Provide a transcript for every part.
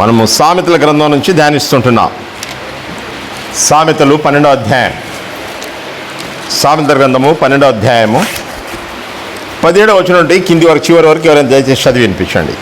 మనము సామెతల గ్రంథం నుంచి ధ్యానిస్తుంటున్నాం. సామెతలు 12వ అధ్యాయం, సామెతల గ్రంథము 12వ అధ్యాయము 17వ వచనం నుండి కింది వరకు చివరి వరకు ఎవరైనా దయచేసి చదివి వినిపించండి.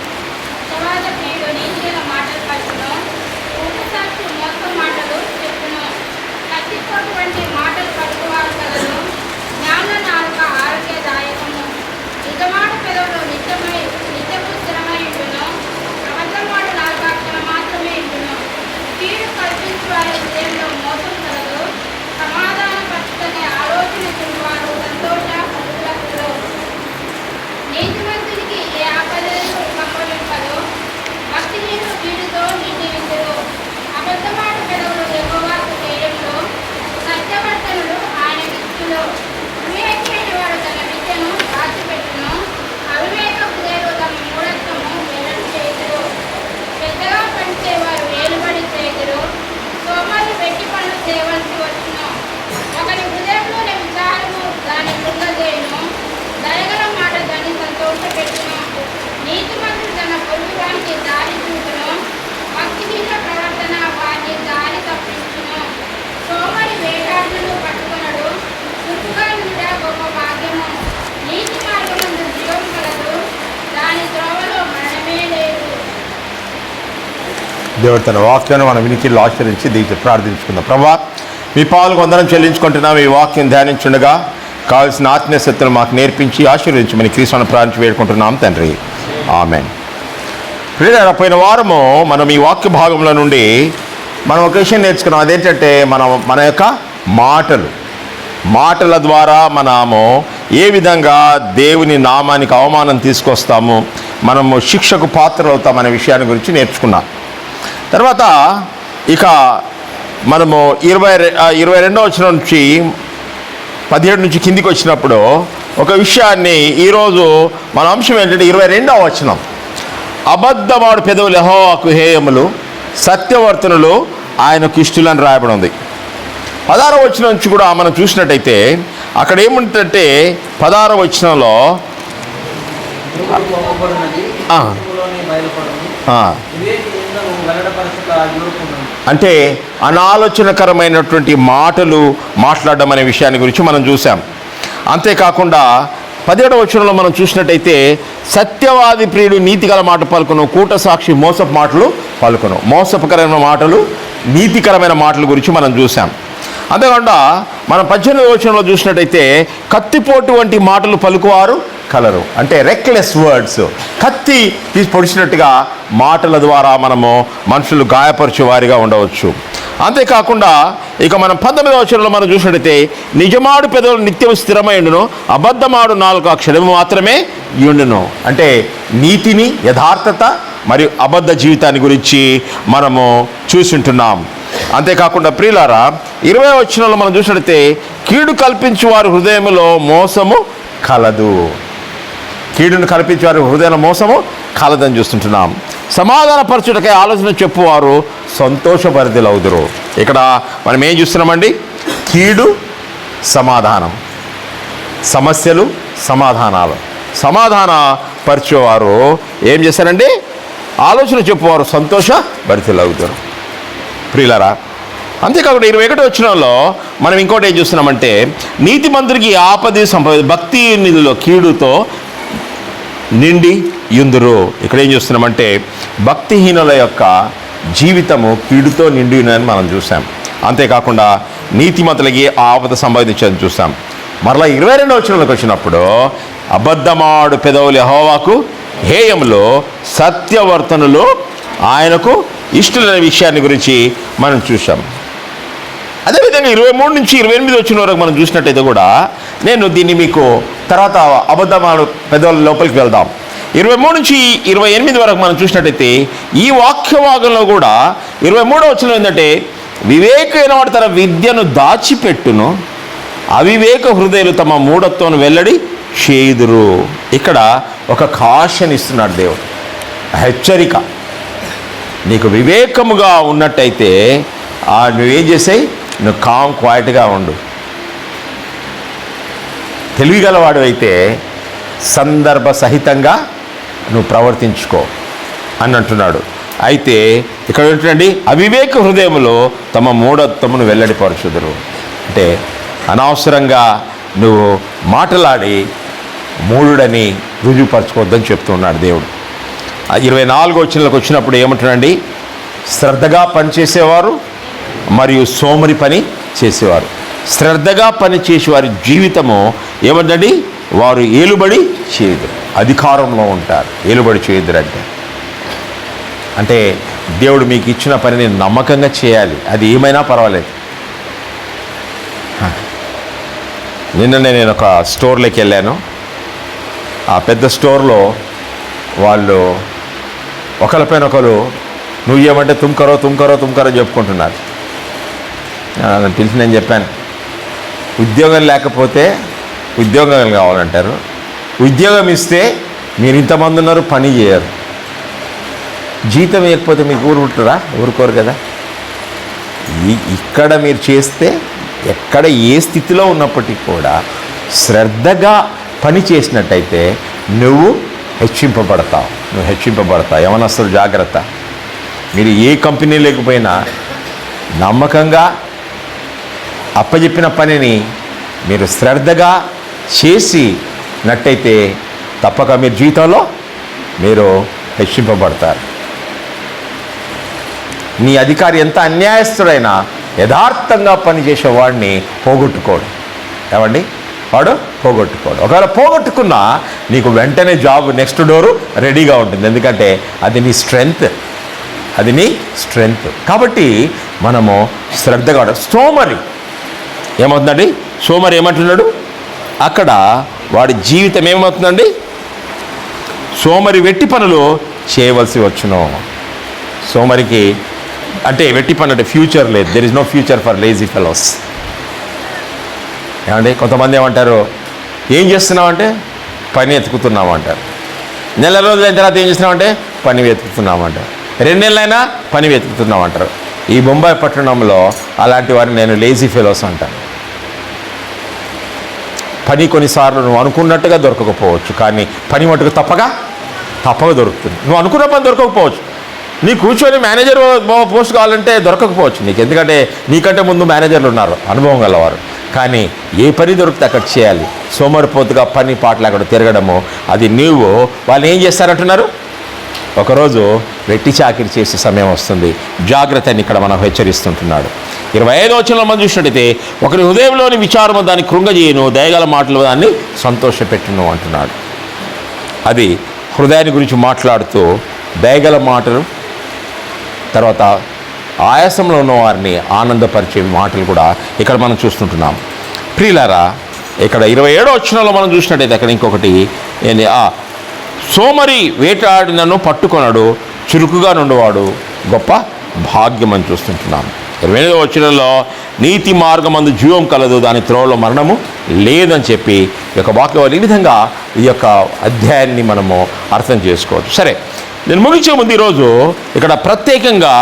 దేవుడు తన వాక్యాన్ని మన వినికిడిలో ఆచరించి దీనికి ప్రార్థించుకుందాం. ప్రభువా, మీ పాలకు వందనం చెల్లించుకుంటున్నాం. ఈ వాక్యం ధ్యానించుండగా కావాల్సిన ఆత్మీయ శక్తులు మాకు నేర్పించి ఆశీర్వదించమని క్రీస్తుని ప్రార్థించి వేడుకుంటున్నాం తండ్రి, ఆమేన్. ప్రియులారా, పోయిన వారము మనం ఈ వాక్య భాగంలో నుండి మనం ఒక విషయం నేర్చుకున్నాం. అదేంటంటే మన యొక్క మాటల ద్వారా మనము ఏ విధంగా దేవుని నామానికి అవమానం తీసుకొస్తాము, మనము శిక్షకు పాత్రలు అవుతామనే విషయాన్ని గురించి నేర్చుకున్నాం. తర్వాత ఇక మనము 22వ వచనం నుంచి 17 నుంచి కిందికి వచ్చినప్పుడు ఒక విషయాన్ని ఈరోజు మన అంశం ఏంటంటే 22వ వచనం, అబద్ధమాడు పెదవులు యెహోవాకు హేయములు, సత్యవర్తనులు ఆయనకు ఇష్టులని రాయబడి ఉంది. 16వ వచనం నుంచి కూడా మనం చూసినట్టయితే అక్కడ ఏముంటుందంటే 16వ వచనంలో అంటే అనాలోచనకరమైనటువంటి మాటలు మాట్లాడడం అనే విషయాన్ని గురించి మనం చూసాం. అంతేకాకుండా 17వ వచనంలో మనం చూసినట్టయితే సత్యవాది ప్రియుడు నీతిగల మాట పలుకును, కూట సాక్షి మోసపు మాటలు పలుకును. మోసపకరమైన మాటలు, నీతికరమైన మాటల గురించి మనం చూసాం. అంతేకాకుండా మనం 18వ వచనంలో చూసినట్టయితే కత్తిపోటు వంటి మాటలు పలుకువారు కలరు. అంటే రెక్లెస్ వర్డ్స్, కత్తి తీసి పొడిచినట్టుగా మాటల ద్వారా మనము మనుషులు గాయపరిచే వారిగా ఉండవచ్చు. అంతేకాకుండా ఇక మనం 19వ వచనంలో మనం చూసినట్టయితే నిజమాడు పెదవులు నిత్యం స్థిరమై ఉండును, అబద్ధమాడు నాలుక క్షణము మాత్రమే ఉండును. అంటే నీతిని, యథార్థత మరియు అబద్ధ జీవితాన్ని గురించి మనము చూసింటున్నాం. అంతేకాకుండా ప్రియులారా, 20వ వచనంలో మనం చూసినట్టయితే కీడు కల్పించు వారి హృదయంలో మోసము కలదు. కీడును కల్పించే వారి హృదయంలో మోసము కలదని చూస్తుంటున్నాం. సమాధానపరచుటకై ఆలోచన చెప్పువారు సంతోషభరితులవుదురు. ఇక్కడ మనం ఏం చూస్తున్నామండి? కీడు, సమాధానం, సమస్యలు, సమాధానాలు. సమాధాన పరిచేవారు ఏం చేశారండి? ఆలోచన చెప్పువారు సంతోషభరితులవుదురు. ప్రియులారా, అంతేకాకుండా 21వ వచనంలో మనం ఇంకోటి ఏం చూస్తున్నామంటే నీతిమంతుడికి ఆపద సంపద, భక్తి నిధిలో కీడుతో నిండి యుందురు. ఇక్కడ ఏం చూస్తున్నామంటే భక్తిహీనుల యొక్క జీవితము కీడుతో నిండి ఉందని మనం చూసాం. అంతేకాకుండా నీతిమంతులకి ఆపద సంపాదించని చూసాం. మరలా 22వ వచనంలోకి వచ్చినప్పుడు అబద్ధమాడు పెదవులు యెహోవాకు హేయములు, సత్యవర్తనులు ఆయనకు ఇష్టలైన విషయాన్ని గురించి మనం చూసాం. అదేవిధంగా 23 నుంచి 28 వచ్చిన వరకు మనం చూసినట్టయితే కూడా నేను దీన్ని మీకు తర్వాత అబద్ధమాడు పెదవుల లోపలికి వెళ్దాం. 23 నుంచి 28 వరకు మనం చూసినట్టయితే ఈ వాక్యభాగంలో కూడా 23వ వచనం ఏంటంటే వివేకమైన వాడు తన విద్యను దాచిపెట్టును, అవివేక హృదయాలు తమ మూఢత్వం వెల్లడి చేయుదురు. ఇక్కడ ఒక కాషన్ ఇస్తున్నాడు దేవుడు, హెచ్చరిక. నీకు వివేకముగా ఉన్నట్టయితే నువ్వేం చేసాయి? నువ్వు క్వైట్గా ఉండు. తెలివిగలవాడు అయితే సందర్భ సహితంగా నువ్వు ప్రవర్తించుకో అని అంటున్నాడు. అయితే ఇక్కడ ఏంటండి, అవివేక హృదయములో తమ మూఢత్వమును వెల్లడిపరచుదురు. అంటే అనవసరంగా నువ్వు మాటలాడి మూఢుడని రుజువుపరచుకోవద్దని చెప్తున్నాడు దేవుడు. 24వ వచనంలోకి వచ్చినప్పుడు ఏమంటున్నాడండి, శ్రద్ధగా పనిచేసేవారు మరియు సోమరి పని చేసేవారు. శ్రద్ధగా పని చేసేవారి జీవితము ఏమంటండి, వారు ఏలుబడి చేయదు, అధికారంలో ఉంటారు. ఏలుబడి చేయదురంటే అంటే దేవుడు మీకు ఇచ్చిన పనిని నమ్మకంగా చేయాలి, అది ఏమైనా పర్వాలేదు. నిన్ననే నేను ఒక స్టోర్లోకి వెళ్ళాను. ఆ పెద్ద స్టోర్లో వాళ్ళు ఒకరిపైన ఒకరు నువ్వు ఏమంటే తుమ్కరో చెప్పుకుంటున్నారు. నన్ను పిలిచి నేను చెప్పాను, ఉద్యోగం లేకపోతే ఉద్యోగం కావాలంటారు, ఉద్యోగం ఇస్తే మీరు ఇంతమంది ఉన్నారు పని చేయరు, జీతం ఇవ్వకపోతే మీకు ఊరుకోరు కదా. ఇక్కడ మీరు చేస్తే ఎక్కడ ఏ స్థితిలో ఉన్నప్పటికీ కూడా శ్రద్ధగా పని చేసినట్టయితే నువ్వు హెచ్చింపబడతావు. యవనస్తులు జాగ్రత్త. మీరు ఏ కంపెనీ లేకపోయినా నమ్మకంగా అప్పచెప్పిన పనిని మీరు శ్రద్ధగా చేసినట్టయితే తప్పక మీరు జీవితంలో మీరు హెచ్చింపబడతారు. నీ అధికారి ఎంత అన్యాయస్తుడైనా యథార్థంగా పనిచేసే వాడిని పోగొట్టుకోడు. ఏమండి, వాడు పోగొట్టుకోడు. ఒకవేళ పోగొట్టుకున్నా నీకు వెంటనే జాబ్ నెక్స్ట్ డోరు రెడీగా ఉంటుంది. ఎందుకంటే అది నీ స్ట్రెంగ్త్. కాబట్టి మనము శ్రద్ధగా సోమరి ఏమవుతుందండి, సోమరి ఏమంటున్నాడు అక్కడ, వాడి జీవితం ఏమవుతుందండి, సోమరి వెట్టి పనులు చేయవలసి వచ్చును. సోమరికి అంటే వెట్టి పని అంటే ఫ్యూచర్ లేదు. There is no future for lazy fellows. ఏమండి, కొంతమంది ఏమంటారు, ఏం చేస్తున్నామంటే పని వెతుకుతున్నాము అంటారు. నెల రోజులైన తర్వాత ఏం చేస్తున్నామంటే పని వెతుకుతున్నాము అంటారు. 2 నెలలైనా పని వెతుకుతున్నాం అంటారు. ఈ బొంబాయి పట్టణంలో అలాంటి వారిని నేను లేజీ ఫెలోస్ అంటాను. పని కొన్నిసార్లు నువ్వు అనుకున్నట్టుగా దొరకకపోవచ్చు, కానీ పని మటుకు తప్పక దొరుకుతుంది. నువ్వు అనుకున్న పని దొరకకపోవచ్చు, నీ కూర్చొని మేనేజర్ పోస్ట్ కావాలంటే దొరకకపోవచ్చు నీకు, ఎందుకంటే నీకంటే ముందు మేనేజర్లు ఉన్నారు అనుభవం గలవారు. కానీ ఏ పని దొరికితే అక్కడ చేయాలి. సోమరిపోతుగా పని పాటలు అక్కడ తిరగడము, అది నీవు వాళ్ళు ఏం చేస్తారంటున్నారు, ఒకరోజు వెట్టి చాకిరి చేసే సమయం వస్తుంది. జాగ్రత్తని ఇక్కడ మనం హెచ్చరిస్తుంటున్నాడు. 25వ వచనంలో మనం చూసినట్టయితే, ఒకరి హృదయంలోని విచారము దాన్ని కృంగజేయును, దయగల మాటలు దాన్ని సంతోషపెట్టును అంటున్నాడు. అది హృదయాన్ని గురించి మాట్లాడుతూ దయగల మాటలు, తర్వాత ఆయాసంలో ఉన్న వారిని ఆనందపరిచే మాటలు కూడా ఇక్కడ మనం చూస్తుంటున్నాం. ప్రియులారా, ఇక్కడ 27వ వచనంలో మనం చూసినట్టయితే అక్కడ ఇంకొకటి ఏంటి, సోమరి వేటాడినను పట్టుకొనడు, చురుకుగా నుండివాడు గొప్ప భాగ్యం అని చూస్తుంటున్నాం. 28వ వచనంలో నీతి మార్గమందు జీవం కలదు, దాని త్రోవలో మరణము లేదని చెప్పి ఈ యొక్క వాక్యం ఈ విధంగా ఈ యొక్క అధ్యాయాన్ని మనము అర్థం చేసుకోవచ్చు. సరే, నేను ముగించే ముందు ఈరోజు ఇక్కడ ప్రత్యేకంగా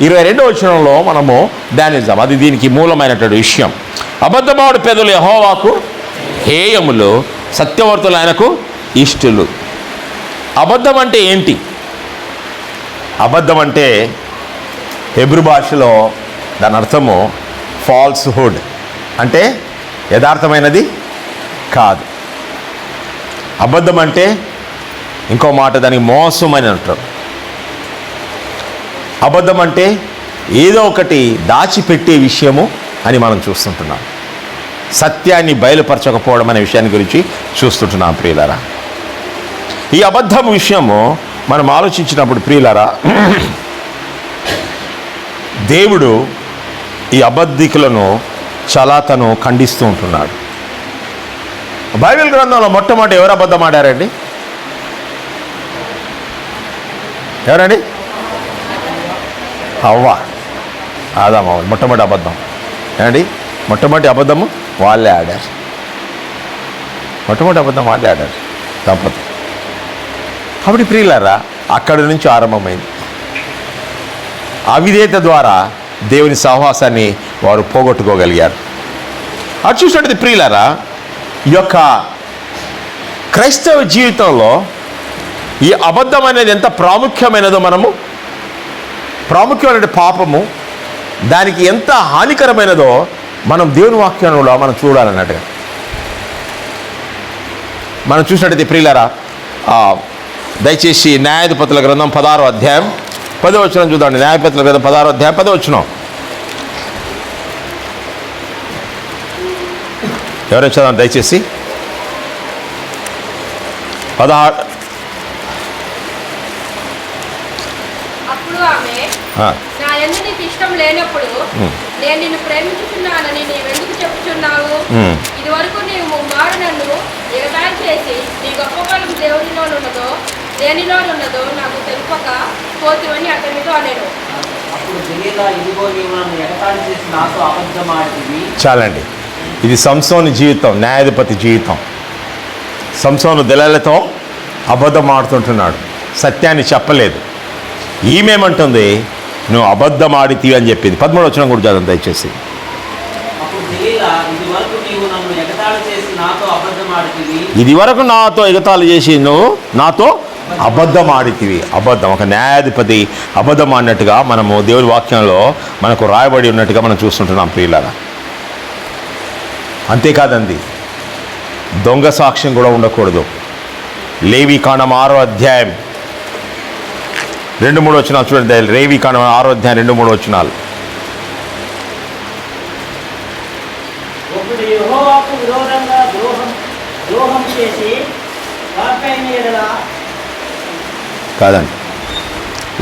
22వ వచనంలో మనము ధ్యానిద్దాం. అది దీనికి మూలమైనటువంటి విషయం. అబద్ధమాడు పెదవులు యెహోవాకు హేయములు, సత్యవర్తులు ఆయనకు ఇష్టలు. అబద్ధం అంటే ఏంటి? అబద్ధం అంటే హెబ్రూ భాషలో దాని అర్థము ఫాల్స్హుడ్, అంటే యథార్థమైనది కాదు. అబద్ధం అంటే ఇంకో మాట దానికి మోసం అని అంటారు. అబద్ధం అంటే ఏదో ఒకటి దాచిపెట్టే విషయము అని మనం చూస్తుంటున్నాం. సత్యాన్ని బయలుపరచకపోవడం అనే విషయాన్ని గురించి చూస్తుంటున్నాం. ప్రియులారా, ఈ అబద్ధం విషయము మనం ఆలోచించినప్పుడు ప్రియులారా, దేవుడు ఈ అబద్ధికులను చాలా ఖండిస్తూ ఉంటున్నాడు. బైబిల్ గ్రంథంలో మొట్టమొదటి ఎవరు అబద్ధం ఆడారండి? ఎవరండి? హవ్వ, ఆదాము. మొట్టమొదటి అబద్ధం ఏమండి? మొట్టమొదటి అబద్ధము వాళ్ళే ఆడారు. మొట్టమొదటి అబద్ధం వాళ్ళే ఆడారు దంపతులు. కాబట్టి ప్రియులారా, అక్కడి నుంచి ఆరంభమైంది. అవిధేయత ద్వారా దేవుని సహవాసాన్ని వారు పోగొట్టుకోగలిగారు. అది చూసినట్టు ప్రియులారా, ఈ యొక్క క్రైస్తవ జీవితంలో ఈ అబద్ధం అనేది ఎంత ప్రాముఖ్యమైనదో మనము ప్రాముఖ్యమైన పాపము దానికి ఎంత హానికరమైనదో మనం దేవుని వాక్యంలో మనం చూడాలన్నట్టుగా. మనం చూసినట్టయితే ప్రియులారా, దయచేసి న్యాయాధిపతుల గ్రంథం 16వ అధ్యాయం 10వ వచనం చూద్దామండి. న్యాయాధిపతుల గ్రంథం 16వ అధ్యాయం 10వ వచనం. ఎవరైనా చదవండి దయచేసి. 16. అప్పుడు ఆమె, నా యందు నీకు ఇష్టం లేనప్పుడు నేను నిన్ను ప్రేమించుచున్నానని నీవెందుకు చెప్పుచున్నావు? ఇదివరకు నీవు ముమ్మారు నన్ను ఎగతాళి చేసి నీ గొప్ప బలం దేవునిలోనున్నదో దేనిలోనున్నదో నాకు తెలుపక పోతివని అతనితో అనేను. చాలండి. ఇది సంసోను జీవితం, న్యాయాధిపతి జీవితం. సంసోను దళాలతో అబద్ధం ఆడుతుంటున్నాడు, సత్యాన్ని చెప్పలేదు. ఈమెమంటుంది, నువ్వు అబద్ధం ఆడితీవి అని చెప్పింది. 13వ వచనం కూడా చదవండి దయచేసి. ఇది వరకు నాతో ఎగతాళి చేసి నువ్వు నాతో అబద్ధం ఆడితివి. అబద్ధం, ఒక న్యాయాధిపతి అబద్ధం ఆడినట్టుగా మనము దేవుని వాక్యంలో మనకు రాయబడి ఉన్నట్టుగా మనం చూస్తుంటున్నాం ప్రియులారా. అంతేకాదండి, దొంగ సాక్ష్యం కూడా ఉండకూడదు. లేవీకాండం 6వ అధ్యాయం 2-3 వచనాలు చూడండి. లేవీకాండం 6వ అధ్యాయం 2-3 వచనాలు. కాదండి,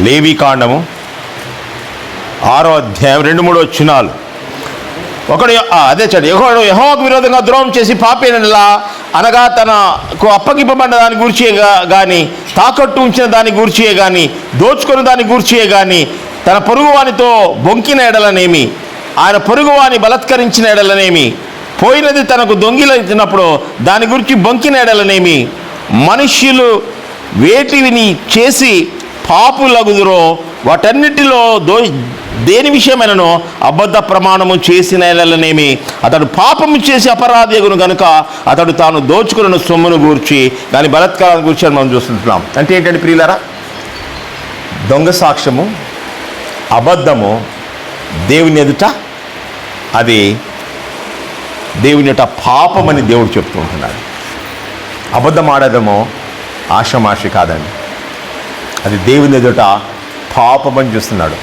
లేవీకాండము 6వ అధ్యాయం 2-3 వచనాలు. ఒకడు అదే చండి, యెహోవాకు విరోధంగా ద్రోహం చేసి పాపేనలా, అనగా తనకు అప్పగింపబడిన దాని గూర్చియే కానీ, తాకట్టు ఉంచిన దాని గూర్చియే కానీ, దోచుకున్న దాని గూర్చియే కానీ, తన పొరుగువానితో బొంకిన ఎడలనేమి, ఆయన పొరుగువాని బలత్కరించిన ఎడలనేమి, పోయినది తనకు దొంగిలించినప్పుడు దాని గురించి బొంకిన ఎడలనేమి, మనుష్యులు వేటిని చేసి పాపులగుదురో వాటన్నిటిలో దేని విషయమైనను అబద్ధ ప్రమాణము చేసిన ఎడలనేమి, అతడు పాపము చేసి అపరాధకును కనుక అతడు తాను దోచుకున్న సొమ్మును గూర్చి దాని బలత్కారాన్ని గురించి మనం చూస్తుంటున్నాం. అంటే ఏంటంటే ప్రియులారా, దొంగ సాక్ష్యము, అబద్ధము దేవుని ఎదుట అది దేవుని యొక్క పాపమని దేవుడు చెప్తూ ఉంటున్నాడు. అబద్ధం ఆడడము ఆషమాషి కాదండి, అది దేవుని ఎదుట పాపమని చూస్తున్నాడు.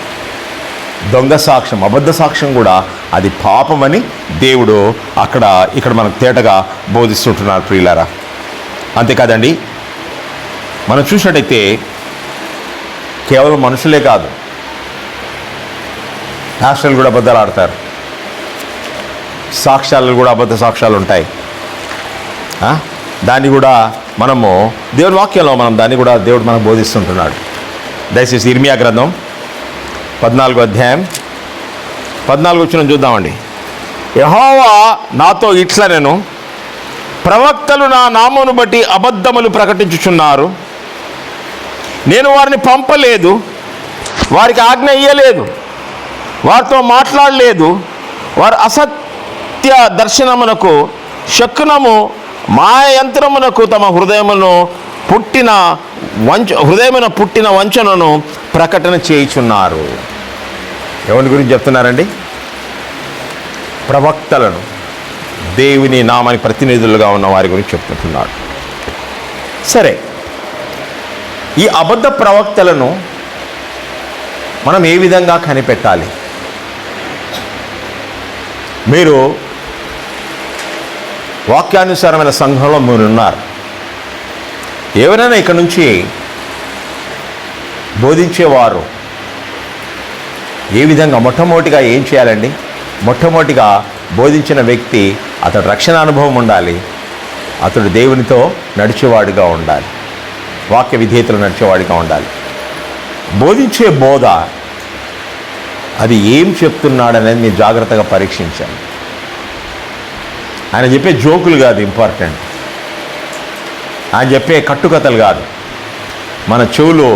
దొంగ సాక్ష్యం, అబద్ధ సాక్ష్యం కూడా అది పాపమని దేవుడు ఇక్కడ మనకు తేటగా బోధిస్తుంటున్నారు ప్రియులారా. అంతేకాదండి, మనం చూసినట్టయితే కేవలం మనుషులే కాదు, రాష్ట్రాలు కూడా అబద్ధాలు ఆడతారు, సాక్ష్యాలు కూడా అబద్ధ సాక్ష్యాలు ఉంటాయి. దాన్ని కూడా మనము దేవుని వాక్యంలో దాన్ని కూడా దేవుడు మనకు బోధిస్తుంటున్నాడు. దయచేసి ఇర్మియా గ్రంథం 14వ అధ్యాయం 14 వచనం చూద్దామండి. యెహోవా నాతో ఇట్లా, నేను ప్రవక్తలు నా నామమును బట్టి అబద్ధములు ప్రకటించుచున్నారు, నేను వారిని పంపలేదు, వారికి ఆజ్ఞ ఇయ్యలేదు, వారితో మాట్లాడలేదు, వారు అసత్య దర్శనమునకు శకునము మాయంత్రమునకు తమ హృదయమున పుట్టిన వంచనను ప్రకటన చేయుచున్నారు. ఎవరి గురించి చెప్తున్నారండి? ప్రవక్తలను, దేవుని నామానికి ప్రతినిధులుగా ఉన్న వారి గురించి చెప్తున్నాడు. సరే, ఈ అబద్ధ ప్రవక్తలను మనం ఏ విధంగా కనిపెట్టాలి? మీరు వాక్యానుసారమైన సంఘంలో మీరున్నారు. ఎవరైనా ఇక్కడ నుంచి బోధించేవారు ఏ విధంగా మొట్టమొదటిగా ఏం చేయాలండి? మొట్టమొదటిగా బోధించిన వ్యక్తి అతడు రక్షణ అనుభవం ఉండాలి, అతడు దేవునితో నడిచేవాడిగా ఉండాలి, వాక్య విధేయతలు నడిచేవాడిగా ఉండాలి. బోధించే బోధ అది ఏం చెప్తున్నాడనేది మీరు జాగ్రత్తగా పరీక్షించాలి. ఆయన చెప్పే జోకులు కాదు ఇంపార్టెంట్, ఆయన చెప్పే కట్టుకథలు కాదు. మన చెవులు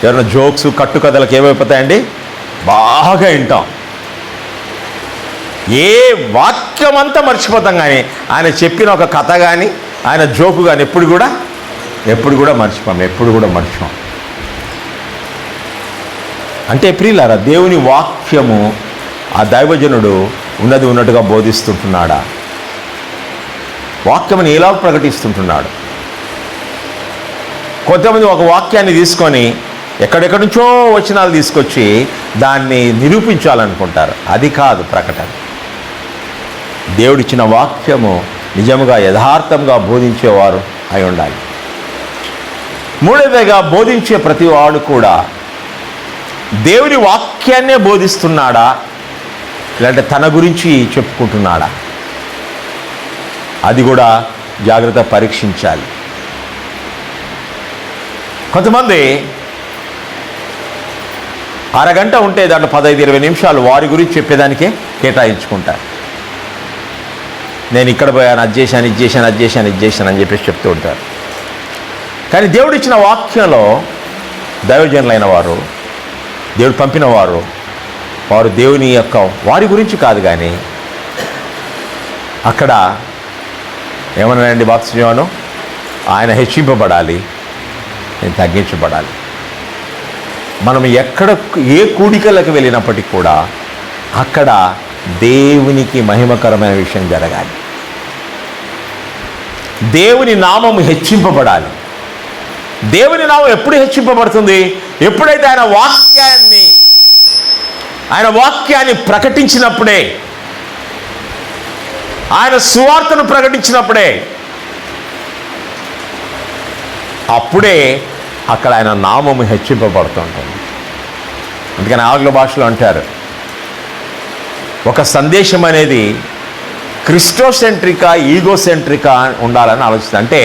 ఎవరైనా జోక్స్ కట్టుకథలకు ఏమైపోతాయండి? బాగా వింటాం, ఏ వాక్యం అంతా మర్చిపోతాం, కానీ ఆయన చెప్పిన ఒక కథ కానీ ఆయన జోకు కానీ ఎప్పుడు కూడా మర్చిపోం. అంటే ప్రియులారా, దేవుని వాక్యము ఆ దైవజనుడు ఉన్నది ఉన్నట్టుగా బోధిస్తుంటున్నాడా? వాక్యముని ఎలా ప్రకటిస్తుంటున్నాడు? కొంతమంది ఒక వాక్యాన్ని తీసుకొని ఎక్కడెక్కడి నుంచో వచనాలు తీసుకొచ్చి దాన్ని నిరూపించాలనుకుంటారు. అది కాదు ప్రకటన. దేవుడిచ్చిన వాక్యము నిజముగా యథార్థంగా బోధించేవారు అయి ఉండాలి. మూడవదిగా, బోధించే ప్రతివాడు కూడా దేవుని వాక్యాన్నే బోధిస్తున్నాడా, లేదంటే తన గురించి చెప్పుకుంటున్నాడా? అది కూడా జాగ్రత్త పరీక్షించాలి. కొంతమంది అరగంట ఉంటే దాంట్లో 15-20 నిమిషాలు వారి గురించి చెప్పేదానికే కేటాయించుకుంటారు. నేను ఇక్కడ పోయాను, అది చేశాను, ఇది చేశాను, అది చేశాను, ఇది చేశాను అని చెప్పేసి చెప్తూ ఉంటారు. కానీ దేవుడు ఇచ్చిన వాక్యంలో దైవజనులైన వారు, దేవుడు పంపిన వారు, వారు దేవుని యొక్క వారి గురించి కాదు, కానీ అక్కడ ఏమన్నానండి బాప్తిస్మం, ఆయన హెచ్చింపబడాలి, నేను తగ్గించబడాలి. మనం ఎక్కడ ఏ కూడికలకు వెళ్ళినప్పటికీ కూడా అక్కడ దేవునికి మహిమకరమైన విషయం జరగాలి. దేవుని నామము హెచ్చింపబడాలి. దేవుని నామం ఎప్పుడు హెచ్చింపబడుతుంది? ఎప్పుడైతే ఆయన వాక్యాన్ని ప్రకటించినప్పుడే, ఆయన సువార్తను ప్రకటించినప్పుడే, అప్పుడే అక్కడ ఆయన నామము హెచ్చింపబడుతుంటుంది. అందుకని ఆంగ్ల భాషలో అంటారు, ఒక సందేశం అనేది క్రిస్టోసెంట్రికా ఈగోసెంట్రికా ఉండాలని ఆలోచిస్తుంది. అంటే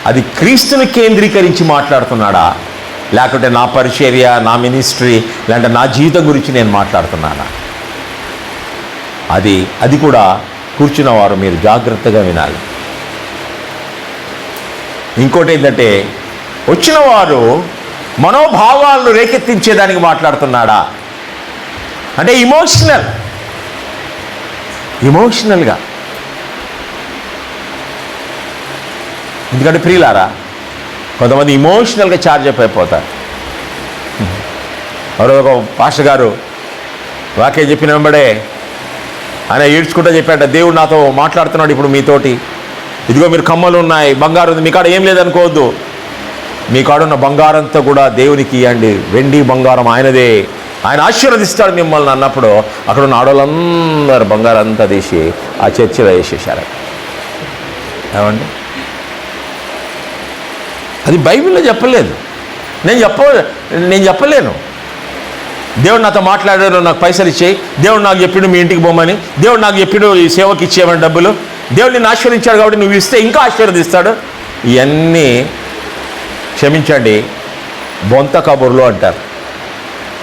అది క్రీస్తుని కేంద్రీకరించి మాట్లాడుతున్నాడా, లేకుంటే నా పరిచర్య, నా మినిస్ట్రీ, లేదంటే నా జీవితం గురించి నేను మాట్లాడుతున్నానా? అది కూడా కూర్చున్న వారు మీరు జాగ్రత్తగా వినాలి. ఇంకోటి ఏంటంటే, వచ్చిన వారు మనోభావాలను రేకెత్తించేదానికి మాట్లాడుతున్నాడా, అంటే ఇమోషనల్గా. ఎందుకంటే ప్రియులారా, కొంతమంది ఇమోషనల్గా ఛార్జ్ అప్ అయిపోతారు. ఎవరో ఒక పాస్టర్ గారు వాక్యం చెప్పిన వెంబడే ఆయన ఏడ్చుకుంటూ చెప్పాట, దేవుడు నాతో మాట్లాడుతున్నాడు ఇప్పుడు మీతోటి, ఇదిగో మీరు కమ్మలు ఉన్నాయి, బంగారం ఉంది, మీ కాడ ఏం లేదనుకోవద్దు, మీ కాడున్న బంగారంతో కూడా దేవునికి ఇవ్వండి, వెండి బంగారం ఆయనదే, ఆయన ఆశీర్వదిస్తాడు మిమ్మల్ని అన్నప్పుడు అక్కడ ఉన్న ఆడవాళ్ళందరూ బంగారం అంతా తీసి ఆ చర్చిలో వేసేసారు. ఏమండి, అది బైబిల్లో చెప్పలేదు, నేను చెప్పలేను. దేవుడు నాతో మాట్లాడాడు, నాకు పైసలు ఇచ్చేయి, దేవుడు నాకు చెప్పిండు మీ ఇంటికి పోమని, దేవుడు నాకు చెప్పిండు ఈ సేవకి ఇచ్చేయమని డబ్బులు, దేవుడు నిన్ను ఆశీర్వదించాడు కాబట్టి నువ్వు ఇస్తే ఇంకా ఆశీర్వదిస్తాడు. ఇవన్నీ క్షమించండి, బొంత కబుర్లు అంటారు.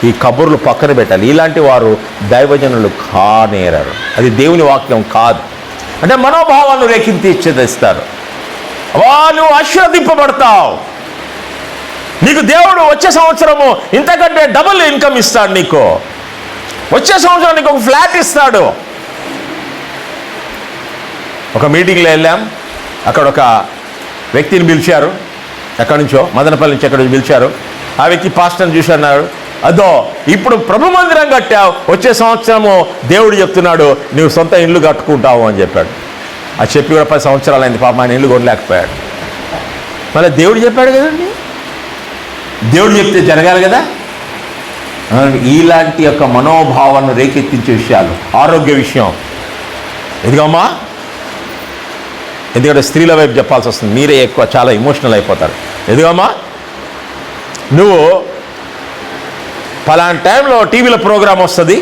ఈ కబుర్లు పక్కన పెట్టాలి. ఇలాంటి వారు దైవజనులు కానేరారు. అది దేవుని వాక్యం కాదు. అంటే మనోభావాలను రేకెత్తిస్తారు. వాళ్ళు ఆశీర్వదింపబడతావు, నీకు దేవుడు వచ్చే సంవత్సరము ఇంతకంటే డబుల్ ఇన్కమ్ ఇస్తాడు, నీకు వచ్చే సంవత్సరం నీకు ఒక ఫ్లాట్ ఇస్తాడు. ఒక మీటింగ్లో వెళ్ళాం, అక్కడ ఒక వ్యక్తిని పిలిచారు, ఎక్కడి నుంచో మదనపల్లి నుంచి ఎక్కడి నుంచి పిలిచారు. ఆ వ్యక్తి పాస్టర్ని చూసి అన్నాడు, అదో ఇప్పుడు ప్రభు మందిరం కట్టావు, వచ్చే సంవత్సరము దేవుడు చెప్తున్నాడు నువ్వు సొంత ఇల్లు కట్టుకుంటావు అని చెప్పాడు. అది చెప్పి కూడా 10 సంవత్సరాలు అయింది, పాప ఆయన ఇల్లు కొనలేకపోయాడు. మళ్ళీ దేవుడు చెప్పాడు కదండి, దేవుడు చెప్తే జరగాలి కదా. ఇలాంటి యొక్క మనోభావాలను రేకెత్తించే విషయాలు, ఆరోగ్య విషయం, ఎదుగమ్మా, ఎందుకంటే స్త్రీల వైపు చెప్పాల్సి వస్తుంది, మీరే ఎక్కువ చాలా ఎమోషనల్ అయిపోతారు. ఎదుగమ్మా, నువ్వు పలానా టైంలో టీవీలో ప్రోగ్రాం వస్తుంది,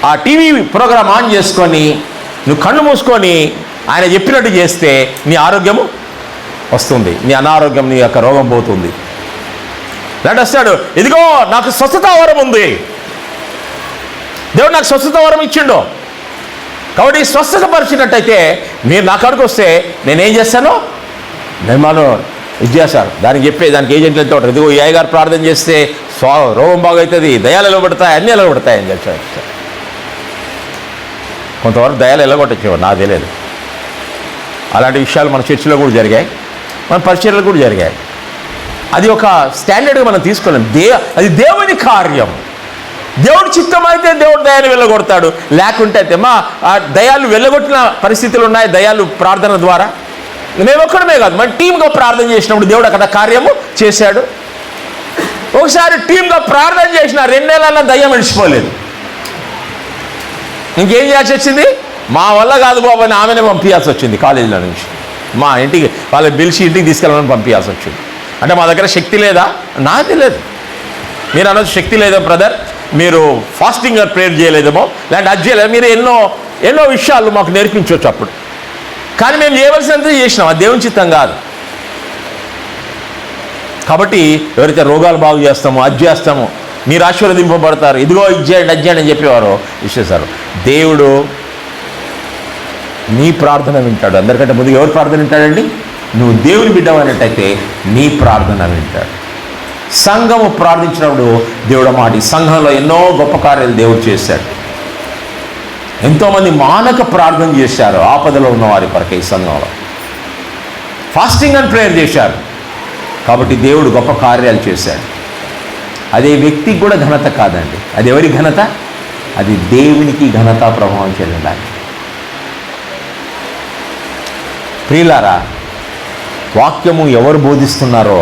ఆ టీవీ ప్రోగ్రాం ఆన్ చేసుకొని నువ్వు కళ్ళు మూసుకొని ఆయన చెప్పినట్టు చేస్తే నీ ఆరోగ్యము వస్తుంది, నీ అనారోగ్యం, నీ యొక్క రోగం పోతుంది. లేదంటే వస్తాడు, ఇదిగో నాకు స్వస్థత వరం ఉంది, దేవుడు నాకు స్వస్థత వరం ఇచ్చిండు కాబట్టి స్వస్థత పరిచినట్టయితే మీరు నా కాడికి వస్తే నేనేం చేస్తాను, నేను మనం ఇది చేస్తాను, దానికి ఏజెంట్లు ఎంత ఉంటారు, ఇదిగో ఈ అయ్యగారు ప్రార్థన చేస్తే రోగం బాగవుతుంది, దయాలు ఎలగొడతాయి, అన్నీ ఎలగొడతాయి అని చెప్పారు. కొంతవరకు దయాలు ఎలగొట్టచ్చేవారు, నాకు తెలియదు. అలాంటి విషయాలు మన చర్చిలో కూడా జరిగాయి, మన పరిచర్యలు కూడా జరిగాయి. అది ఒక స్టాండర్డ్గా మనం తీసుకోలేం. అది దేవుని కార్యం. దేవుడి చిత్తం అయితే దేవుడు దయాన్ని వెళ్ళగొడతాడు, లేకుంటే అయితే ఆ దయాలు వెళ్ళగొట్టిన పరిస్థితులు ఉన్నాయి దయాలు ప్రార్థన ద్వారా. మేము ఒక్కడమే కాదు, మరి టీమ్గా ప్రార్థన చేసినప్పుడు దేవుడు అక్కడ కార్యము చేశాడు. ఒకసారి టీమ్గా ప్రార్థన చేసిన 2 నెలల్లో దయ్యం విడిచిపోలేదు. ఇంకేం చేయాల్సి వచ్చింది? మా వల్ల కాదు బాబు అని ఆమెనే పంపించాల్సి వచ్చింది కాలేజీలో నుంచి. మా ఇంటికి వాళ్ళని పిలిచి ఇంటికి తీసుకెళ్ళమని పంపించాల్సి వచ్చింది. అంటే మా దగ్గర శక్తి లేదా? నాది లేదు. మీరు అనొచ్చు శక్తి లేదా బ్రదర్, మీరు ఫాస్టింగ్ ప్రేయర్ చేయలేదేమో, లేదంటే అది చేయలేదు. మీరు ఎన్నో విషయాలు మాకు నేర్పించవచ్చు అప్పుడు. కానీ మేము చేయవలసినంత చేసినాం, అది దేవుని చిత్తం కాదు. కాబట్టి ఎవరైతే రోగాలు బాగు చేస్తామో, అది చేస్తామో, మీరు ఆశీర్వదింపబడతారు, ఇదిగో ఇది చేయండి అది చేయండి అని చెప్పేవారు ఇచ్చేశారు. దేవుడు నీ ప్రార్థన వింటాడు. అందరికంటే ముందు ఎవరు ప్రార్థన వింటాడండి? నువ్వు దేవుని బిడ్డవైనట్టయితే నీ ప్రార్థన వింటాడు. సంఘము ప్రార్థించినప్పుడు దేవుడు మాట, సంఘంలో ఎన్నో గొప్ప కార్యాలు దేవుడు చేశాడు. ఎంతోమంది మానక ప్రార్థన చేశారు ఆపదలో ఉన్న వారి కొరకు. ఈ సంఘంలో ఫాస్టింగ్ అండ్ ప్రేయర్ చేశారు కాబట్టి దేవుడు గొప్ప కార్యాలు చేశాడు. అదే వ్యక్తికి కూడా ఘనత కాదండి. అది ఎవరి ఘనత? అది దేవునికి ఘనత ప్రభావం చెందాలి. ప్రియులారా, వాక్యము ఎవరు బోధిస్తున్నారో,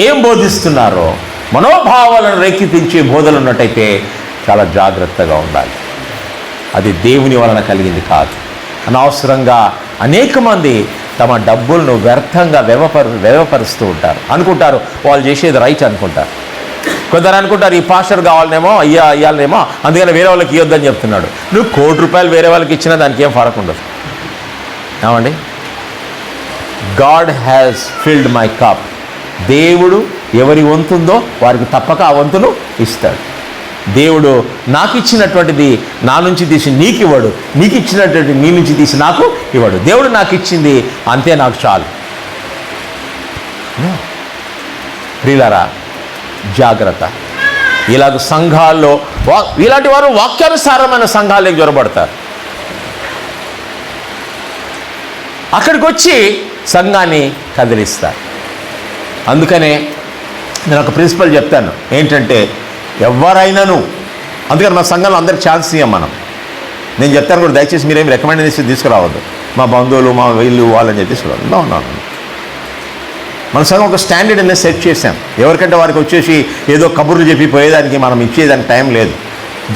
ఏం బోధిస్తున్నారో, మనోభావాలను రేకెత్తించే బోధలు ఉన్నట్టయితే చాలా జాగ్రత్తగా ఉండాలి. అది దేవుని వలన కలిగింది కాదు. అనవసరంగా అనేక మంది తమ డబ్బులను వ్యర్థంగా వ్యవపరుస్తూ ఉంటారు. అనుకుంటారు వాళ్ళు చేసేది రైట్ అనుకుంటారు. కొందరు అనుకుంటారు ఈ పాస్టర్ కావాలనేమో, ఇవ్వాలనేమో, అందుకని వేరే వాళ్ళకి ఇవ్వద్దని చెప్తున్నాడు. నువ్వు ₹1,00,000 వేరే వాళ్ళకి ఇచ్చినా దానికి ఏం ఫరక్ ఉండదు. ఏమండి? God has filled my cup. దేవుడు ఎవరి వంతుందో వారికి తప్పక ఆ వంతును ఇస్తాడు. దేవుడు నాకు ఇచ్చినటువంటిది నా నుంచి తీసి నీకు ఇవ్వడు, నీకు ఇచ్చినటువంటి నీ నుంచి తీసి నాకు ఇవ్వడు. దేవుడు నాకు ఇచ్చింది అంతే, నాకు చాలు. ప్రియులారా, జాగ్రత్త. ఇలాగ సంఘాల్లో ఇలాంటి వారు వాక్యానుసారమైన సంఘాలకు జొరబడతారు. అక్కడికి వచ్చి సంఘాన్ని కదిలిస్తారు. అందుకనే నేను ఒక ప్రిన్సిపల్ చెప్తాను ఏంటంటే, ఎవరైనాను, అందుకని మా సంఘంలో అందరికి ఛాన్స్ ఇవ్వం మనం. నేను చెప్తాను కూడా, దయచేసి మీరేమి రికమెండేషన్ తీసుకురావద్దు, మా బంధువులు మా వీళ్ళు వాళ్ళని చెప్పి తీసుకురావద్దు. నో, మన సంఘం ఒక స్టాండర్డ్ అనేది సెట్ చేశాం. ఎవరికంటే వారికి వచ్చేసి ఏదో కబుర్లు చెప్పి పోయేదానికి మనం ఇచ్చేదానికి టైం లేదు.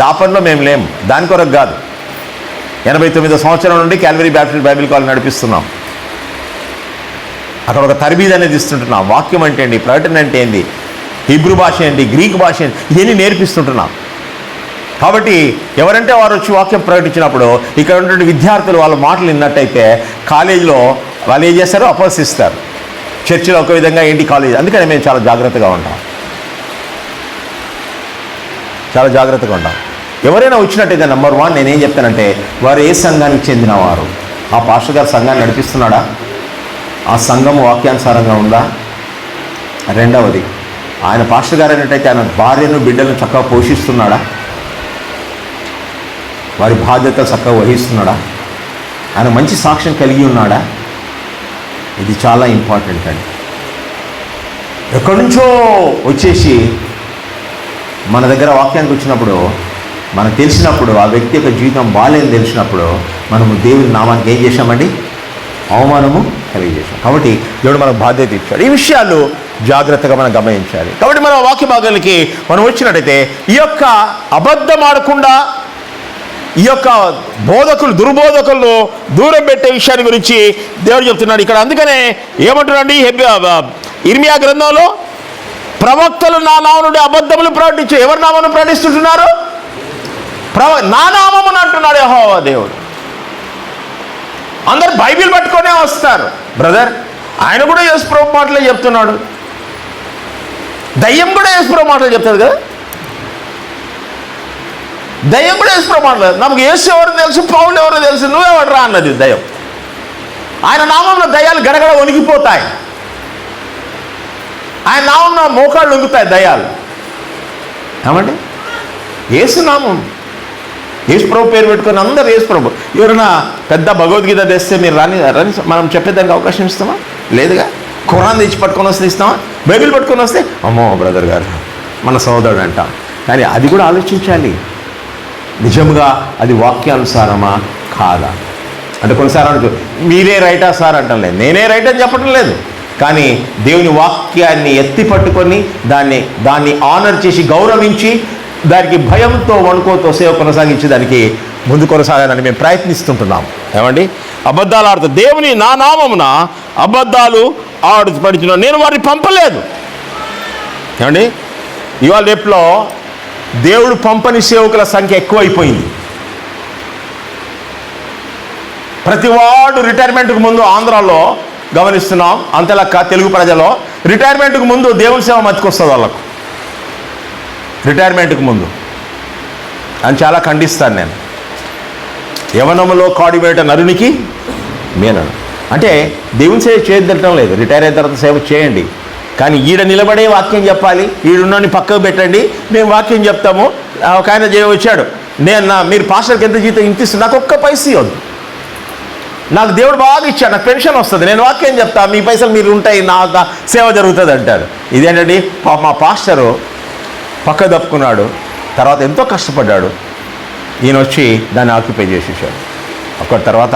దాపంలో మేము లేము, దాని కొరకు కాదు. 89వ సంవత్సరం నుండి క్యాల్వరీ బ్యాప్టిస్ట్ బైబిల్ కాలేజ్ నడిపిస్తున్నాం. అక్కడ ఒక తరబీదు అనేది ఇస్తుంటున్నాం. వాక్యం అంటే ఏంటి, ప్రకటన అంటే ఏంటి, హీబ్రూ భాష ఏంటి, గ్రీక్ భాష ఏంటి, ఇవన్నీ నేర్పిస్తుంటున్నాం. కాబట్టి ఎవరంటే వారు వచ్చి వాక్యం ప్రకటించినప్పుడు ఇక్కడ ఉన్నటువంటి విద్యార్థులు వాళ్ళ మాటలు విన్నట్టయితే కాలేజీలో వాళ్ళు ఏం చేస్తారో అపహసిస్తారు. చర్చిలో ఒక విధంగా, ఏంటి కాలేజ్. అందుకని మేము చాలా జాగ్రత్తగా ఉంటాం. ఎవరైనా వచ్చినట్టయితే నెంబర్ 1 నేనేం చెప్తానంటే, వారు ఏ సంఘానికి చెందినవారు, ఆ పాస్టర్ గారు సంఘాన్ని నడిపిస్తున్నాడా, ఆ సంఘము వాక్యానుసారంగా ఉందా. రెండవది, ఆయన పాస్టర్ గారు అయినట్టయితే ఆయన భార్యను బిడ్డలను చక్కగా పోషిస్తున్నాడా, వారి బాధ్యత చక్కగా వహిస్తున్నాడా, ఆయన మంచి సాక్ష్యం కలిగి ఉన్నాడా. ఇది చాలా ఇంపార్టెంట్ అండి. ఎక్కడి నుంచో వచ్చేసి మన దగ్గర వాక్యానికి వచ్చినప్పుడు, మనకు తెలిసినప్పుడు, ఆ వ్యక్తి యొక్క జీవితం బాలేని తెలిసినప్పుడు మనము దేవుని నామానికి ఏం చేశామండి, అవమానము కలిగజేశాం. కాబట్టి దేవుడు మనకు బాధ్యత ఇచ్చాడు. ఈ విషయాలు జాగ్రత్తగా మనం గమనించాలి. కాబట్టి మన వాక్య భాగాలకి మనం వచ్చినట్టయితే, ఈ యొక్క అబద్ధం ఆడకుండా ఈ యొక్క దుర్బోధకులను దూరం పెట్టే విషయాన్ని గురించి దేవుడు చెప్తున్నాడు ఇక్కడ. అందుకనే ఏమంటున్నాడు ఇర్మియా గ్రంథంలో, ప్రవక్తలు నా నామం నుండి అబద్ధములు ప్రకటించు. ఎవరి నామను ప్రకటిస్తుంటున్నారు? నా నామమును అంటున్నాడు యెహోవా దేవుడు. అందరు బైబిల్ పట్టుకొనే వస్తారు. బ్రదర్, ఆయన కూడా యేసుప్రభు మాటలే చెప్తున్నాడు. దయ్యం కూడా యేసుప్రభు మాటలు చెప్తాడు కదా. దయ్యం కూడా యేసుప్రభు మాటలేదు. నాకు యేసు ఎవరు తెలుసు, పౌలు ఎవరో తెలుసు, నువ్వెవరు రా అన్నది దయ్యం. ఆయన నామంలో దయ్యాలు గడగడ వణికిపోతాయి. ఆయన నామంలో మోకాళ్ళు వంగుతాయి దయ్యాలు. ఏమండి? యేసు నామం, యేసు ప్రభు పేరు పెట్టుకొని అందరు యేసు ప్రభు. ఎవరైనా పెద్ద భగవద్గీత తెస్తే మీరు రాని మనం చెప్పేదానికి అవకాశం ఇస్తామా? లేదుగా. ఖురాన్ తెచ్చి పట్టుకొని వస్తే ఇస్తామా? బైబిల్ పట్టుకొని వస్తే అమ్మో బ్రదర్ గారు మన సోదరుడు అంటాం. కానీ అది కూడా ఆలోచించాలి, నిజంగా అది వాక్యానుసారమా కాదా. అంటే కొన్నిసార్లు అనుకో మీరే రైటా సార్ అంటాం లేదు, నేనే రైట్ అని చెప్పడం లేదు. కానీ దేవుని వాక్యాన్ని ఎత్తి పట్టుకొని దాన్ని ఆనర్ చేసి గౌరవించి దానికి భయంతో వణుకోతో సేవ కొనసాగించి దానికి ముందు కొనసాగాలని మేము ప్రయత్నిస్తుంటున్నాం. ఏమండి, అబద్ధాలు ఆడుతూ దేవుని నా నామమున అబద్ధాలు ఆడుపడుతున్నాను, నేను వారిని పంపలేదు. ఏమండి, ఇవాళ రేపులో దేవుడు పంపని సేవకుల సంఖ్య ఎక్కువైపోయింది. ప్రతివాడు రిటైర్మెంట్కు ముందు ఆంధ్రాలో గమనిస్తున్నాం, అంతలక్క తెలుగు ప్రజలో రిటైర్మెంట్కు ముందు దేవుని సేవ మతికొస్తుంది వాళ్ళకు. రిటైర్మెంట్కు ముందు అని చాలా ఖండిస్తాను నేను. యవనములో కాడివేట నరునికి మేనను అంటే దేవుని సేవ చేయొద్దటం లేదు, రిటైర్ అయిన తర్వాత సేవ చేయండి. కానీ ఈడ నిలబడే వాక్యం చెప్పాలి, ఈడున్నని పక్కకు పెట్టండి, మేము వాక్యం చెప్తాము. ఒక ఆయన వచ్చాడు, మీరు పాస్టర్కి ఎంత జీతం ఇంత ఇస్తుంది, నాకు ఒక్క పైసా ఇవ్వద్దు, నాకు దేవుడు బాగా ఇచ్చాడు, నాకు పెన్షన్ వస్తుంది, నేను వాక్యం చెప్తా, మీ పైసలు మీరు ఉంటాయి, నా సేవ జరుగుతుంది అంటారు. ఇదేంటండి, మా పాస్టరు పక్క తప్పుకున్నాడు, తర్వాత ఎంతో కష్టపడ్డాడు, ఈయన వచ్చి దాన్ని ఆక్యుపై చేసేసాడు. అక్కడి తర్వాత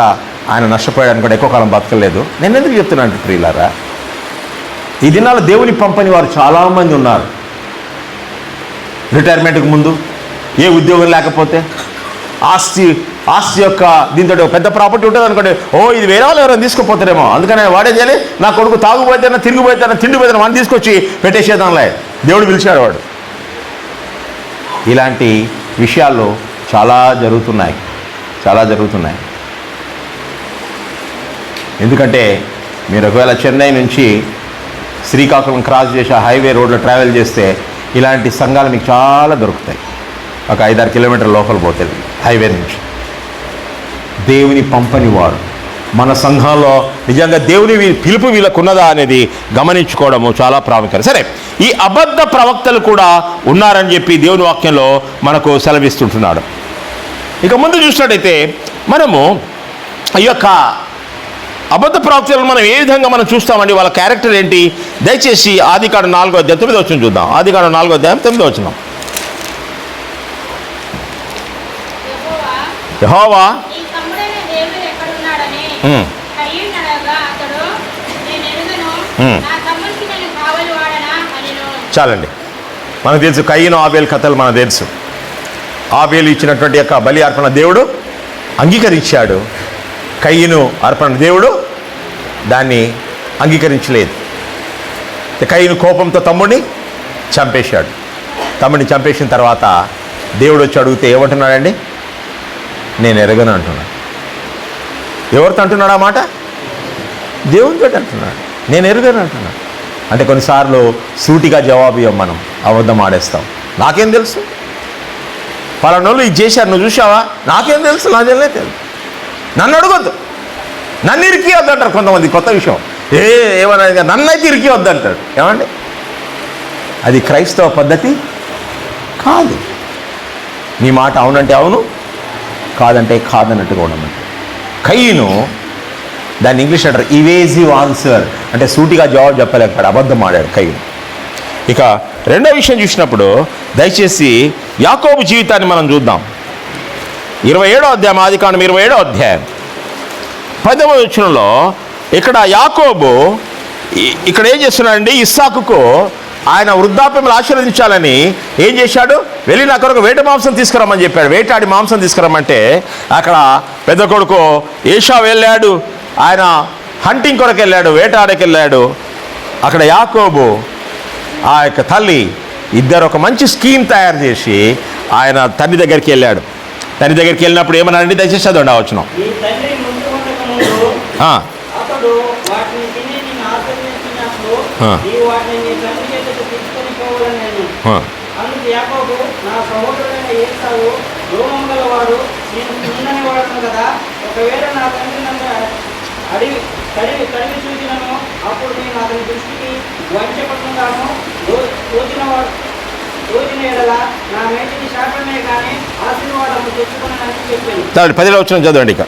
ఆయన నష్టపోయాడు అనుకుంటే ఎక్కువ కాలం బతకలేదు. నేను ఎందుకు చెప్తున్నాను ప్రియులారా, ఈ దినాల్లో దేవుని పంపని వారు చాలామంది ఉన్నారు. రిటైర్మెంట్కి ముందు ఏ ఉద్యోగం లేకపోతే ఆస్తి యొక్క దీంతో పెద్ద ప్రాపర్టీ ఉంటుంది అనుకోండి, ఇది వేరే వాళ్ళు ఎవరైనా తీసుకుపోతారేమో, అందుకని వాడే చేయాలి, నా కొడుకు తాగుపోతేనా తిరిగిపోతేనా తిండిపోతేనా మనం తీసుకొచ్చి పెట్టేసేదాంలే, దేవుడు పిలిచాడు వాడు. ఇలాంటి విషయాలు చాలా జరుగుతున్నాయి. ఎందుకంటే మీరు ఒకవేళ చెన్నై నుంచి శ్రీకాకుళం క్రాస్ చేసి హైవే రోడ్లో ట్రావెల్ చేస్తే ఇలాంటి సంఘాలు మీకు చాలా దొరుకుతాయి. ఒక 5-6 కిలోమీటర్ల లోపల పోతుంది హైవే నుంచి. దేవుని పంపని వారు మన సంఘంలో నిజంగా దేవుని పిలుపు వీళ్ళకున్నదా అనేది గమనించుకోవడము చాలా ప్రాముఖ్యం. సరే, ఈ అబద్ధ ప్రవక్తలు కూడా ఉన్నారని చెప్పి దేవుని వాక్యంలో మనకు సెలవిస్తుంటున్నాడు. ఇక ముందు చూసినట్టయితే మనము ఈ యొక్క అబద్ధ ప్రవక్తలను మనం ఏ విధంగా మనం చూస్తామండి, వాళ్ళ క్యారెక్టర్ ఏంటి? దయచేసి ఆదికాండం 4వ అధ్యాయం 9వ వచనం చూద్దాం. ఆదికాండం 4వ అధ్యాయం 9వ వచనం. యెహోవా చాలండి, మనకు తెలుసు కయీను ఆబేలు కథలు మనకు తెలుసు. ఆబేలు ఇచ్చినటువంటి యొక్క బలి అర్పణ దేవుడు అంగీకరించాడు, కయీను అర్పణ దేవుడు దాన్ని అంగీకరించలేదు. కయీను కోపంతో తమ్ముడిని చంపేశాడు. తమ్ముడిని చంపేసిన తర్వాత దేవుడు వచ్చి అడిగితే ఏమంటున్నాడండి? నేను ఎరగను అంటున్నాడు. ఎవరితో అంటున్నాడు ఆ మాట? దేవునితో అంటున్నాడు, నేను ఎరగను అంటున్నాడు. అంటే కొన్నిసార్లు సూటిగా జవాబు ఇవ్వం, మనం అబద్ధం ఆడేస్తాం. నాకేం తెలుసు, పలానోళ్ళు ఇది చేశారు, నువ్వు చూసావా? నాకేం తెలుసు, నా జల్లే తెలుసు, నన్ను అడగొద్దు, నన్ను ఇరికి వద్దంటారు కొంతమంది. కొత్త విషయం ఏమన్నా నన్నైతే ఇరికి వద్దంటాడు. ఏమండి, అది క్రైస్తవ పద్ధతి కాదు. నీ మాట అవునంటే అవును, కాదంటే కాదన్నట్టుగా ఉండమంటే. కయీను దాన్ని ఇంగ్లీష్ అంటారు ఇవేజివ్ ఆన్సర్, అంటే సూటిగా జవాబు చెప్పలేకపోయాడు, అబద్ధం ఆడాడు కయీను. ఇక రెండో విషయం చూసినప్పుడు దయచేసి యాకోబు జీవితాన్ని మనం చూద్దాం. 27వ అధ్యాయం, ఆదికాండం 27వ అధ్యాయం 10వ వచనంలో ఇక్కడ యాకోబు ఇక్కడ ఏం చేస్తున్నాడండి, ఇస్సాకుకు ఆయన వృద్ధాప్యంలో ఆశీర్వదించాలని ఏం చేశాడు? వెళ్ళి నా కొరకు వేట మాంసం తీసుకురమ్మని చెప్పాడు. వేటాడి మాంసం తీసుకురమ్మంటే అక్కడ పెద్ద కొడుకు ఏషావు వెళ్ళాడు, ఆయన హంటింగ్ కొరకు వెళ్ళాడు, వేటాడకి వెళ్ళాడు. అక్కడ యాకోబు ఆ యొక్క తల్లి ఇద్దరు ఒక మంచి స్కీమ్ తయారు చేసి ఆయన తండ్రి దగ్గరికి వెళ్ళాడు. తండ్రి దగ్గరికి వెళ్ళినప్పుడు ఏమన్నాడండి, దయచేసి చదవండి ఆ వచనం. ఒకవేళ నా తండ్రి నన్ను తడివి చూసినను అప్పుడు నేను అతని దృష్టికి వంచపడుతున్నాను. రోజున ఎడల నా మేటిని శాపమే కానీ ఆశీర్వాదము తెచ్చుకున్నానని చెప్పాను. 10వ వచనం చదవండి. ఇక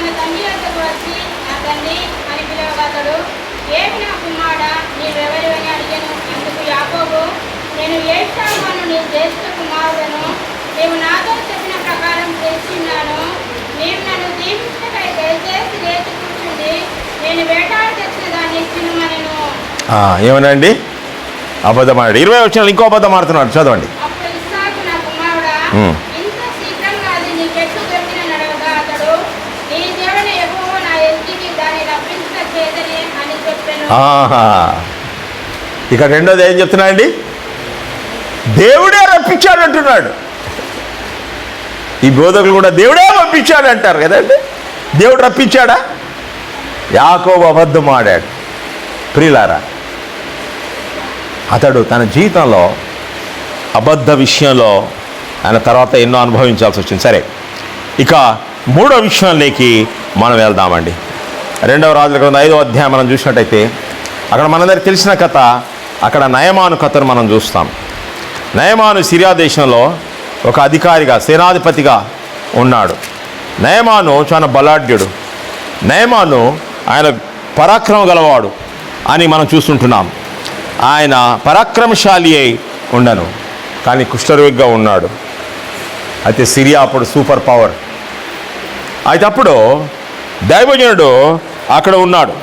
తన తండ్రి వద్దకు వచ్చి నా తండ్రి అని పిలవగా అతడు ఏమి నా కుమారుడా నీవెవరివని అడిగాను. అందుకు యాకోబు నేను ఏషావును నీ జ్యేష్ఠ కుమారుడను, నీవు నాతో చెప్పిన ప్రకారం చేస్తున్నాను. నీవు నన్ను దీవించకై దయచేసి లేచి కూర్చుండి నేను వేటాడి తెచ్చిన దాన్ని తినమనెను. ఏమనండి అబద్ధం ఆడాడు. 20 వచనాలు ఇంకో అబద్ధం ఆడుతున్నాడు, చదవండి. అప్పుడు ఇస్సాకు నా కుమారుడా ఇంత శీఘ్రంగా అది నీకెట్లు దొరికినని అడగగా అతడు నీ దేవుని యెహోవా నా ఎదుటికి దాన్ని రప్పించ చేదని అని చెప్పాను. ఇక రెండోది ఏం చెప్తున్నాడండి? దేవుడే రప్పించాడు అంటున్నాడు. ఈ బోధకులు కూడా దేవుడే పంపించాడు అంటారు కదండి. దేవుడు రప్పించాడా? యాకోబు అబద్ధం ఆడాడు. ప్రియులారా, అతడు తన జీవితంలో అబద్ధ విషయంలో ఆయన తర్వాత ఎన్నో అనుభవించాల్సి వచ్చింది. సరే, ఇక మూడో విషయంలోకి మనం వెళ్దామండి. 2వ రాజుల గ్రంథం 5వ అధ్యాయం మనం చూసినట్టయితే అక్కడ మనందరికి తెలిసిన కథ, అక్కడ నయమాను కథను మనం చూస్తాం. నయమాను సిరియా దేశంలో ఒక అధికారిగా, సేనాధిపతిగా ఉన్నాడు. నయమాను చాలా బలాఢ్యుడు. నయమాను ఆయన పరాక్రమం గలవాడు అని మనం చూస్తుంటున్నాం. ఆయన పరాక్రమశాలి అయి ఉండను, కానీ కుష్ఠరోగిగా ఉన్నాడు. అయితే సిరియా అప్పుడు సూపర్ పవర్. అయితే అప్పుడు దైవజనుడు అక్కడ ఉన్నాడు.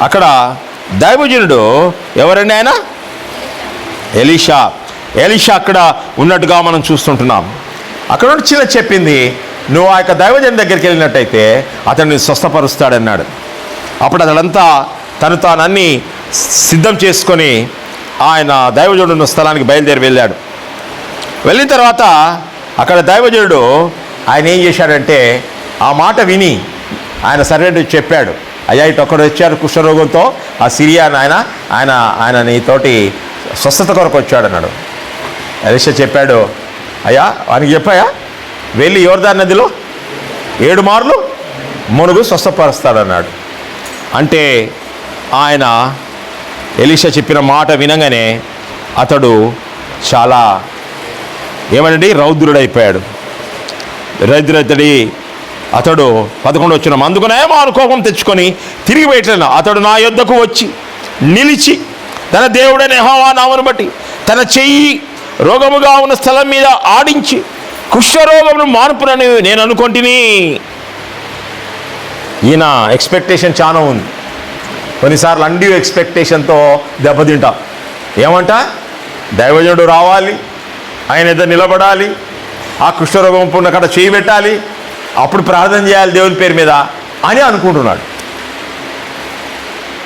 అక్కడ దైవజనుడు ఎవరండి? ఆయన ఎలీషా. ఎలీషా అక్కడ ఉన్నట్టుగా మనం చూస్తుంటున్నాం. అక్కడ చిన్న చెప్పింది, నువ్వు ఆ యొక్క దైవజనుడి దగ్గరికి వెళ్ళినట్టయితే అతన్ని స్వస్థపరుస్తాడన్నాడు. అప్పుడు అతడంతా తను తాను అన్నీ సిద్ధం చేసుకొని ఆయన దైవజనుడు ఉన్న స్థలానికి బయలుదేరి వెళ్ళాడు. వెళ్ళిన తర్వాత అక్కడ దైవజనుడు ఆయన ఏం చేశాడంటే ఆ మాట విని ఆయన సర్వెంట్ చెప్పాడు, అయ్యా ఇటు ఒక్కడు వచ్చారు కుష్ఠరోగంతో, ఆ సిరియా ఆయన నీతోటి స్వస్థత కొరకు వచ్చాడు అన్నాడు. ఎలీషా చెప్పాడు, అయ్యా వానికి చెప్పాయా వెళ్ళి యోర్దాను నదిలో 7 మార్లు మునుగు స్వస్థపరుస్తాడన్నాడు. అంటే ఆయన ఎలీషా చెప్పిన మాట వినగానే అతడు చాలా ఏమనండి రౌద్రుడైపోయాడు. రౌద్రుడైతడి అతడు 11 వచ్చిన అందుకునే కోపం తెచ్చుకొని తిరిగి పెట్టలేను. అతడు నా యొద్దకు వచ్చి నిలిచి తన దేవుడైన యెహోవా నామమును బట్టి తన చెయ్యి రోగముగా ఉన్న స్థలం మీద ఆడించి కుష్ఠరోగమును మాన్పునని నేను అనుకుంటుని. ఈయన ఎక్స్పెక్టేషన్ చాలా ఉంది. కొన్నిసార్లు అండ్యూ ఎక్స్పెక్టేషన్తో దెబ్బతింటాం. ఏమంట? దైవజనుడు రావాలి, ఆయన ఎదురు నిలబడాలి, ఆ కుష్ఠరోగం పుణ్య అక్కడ చేయి పెట్టాలి, అప్పుడు ప్రార్థన చేయాలి దేవుని పేరు మీద అని అనుకుంటున్నాడు.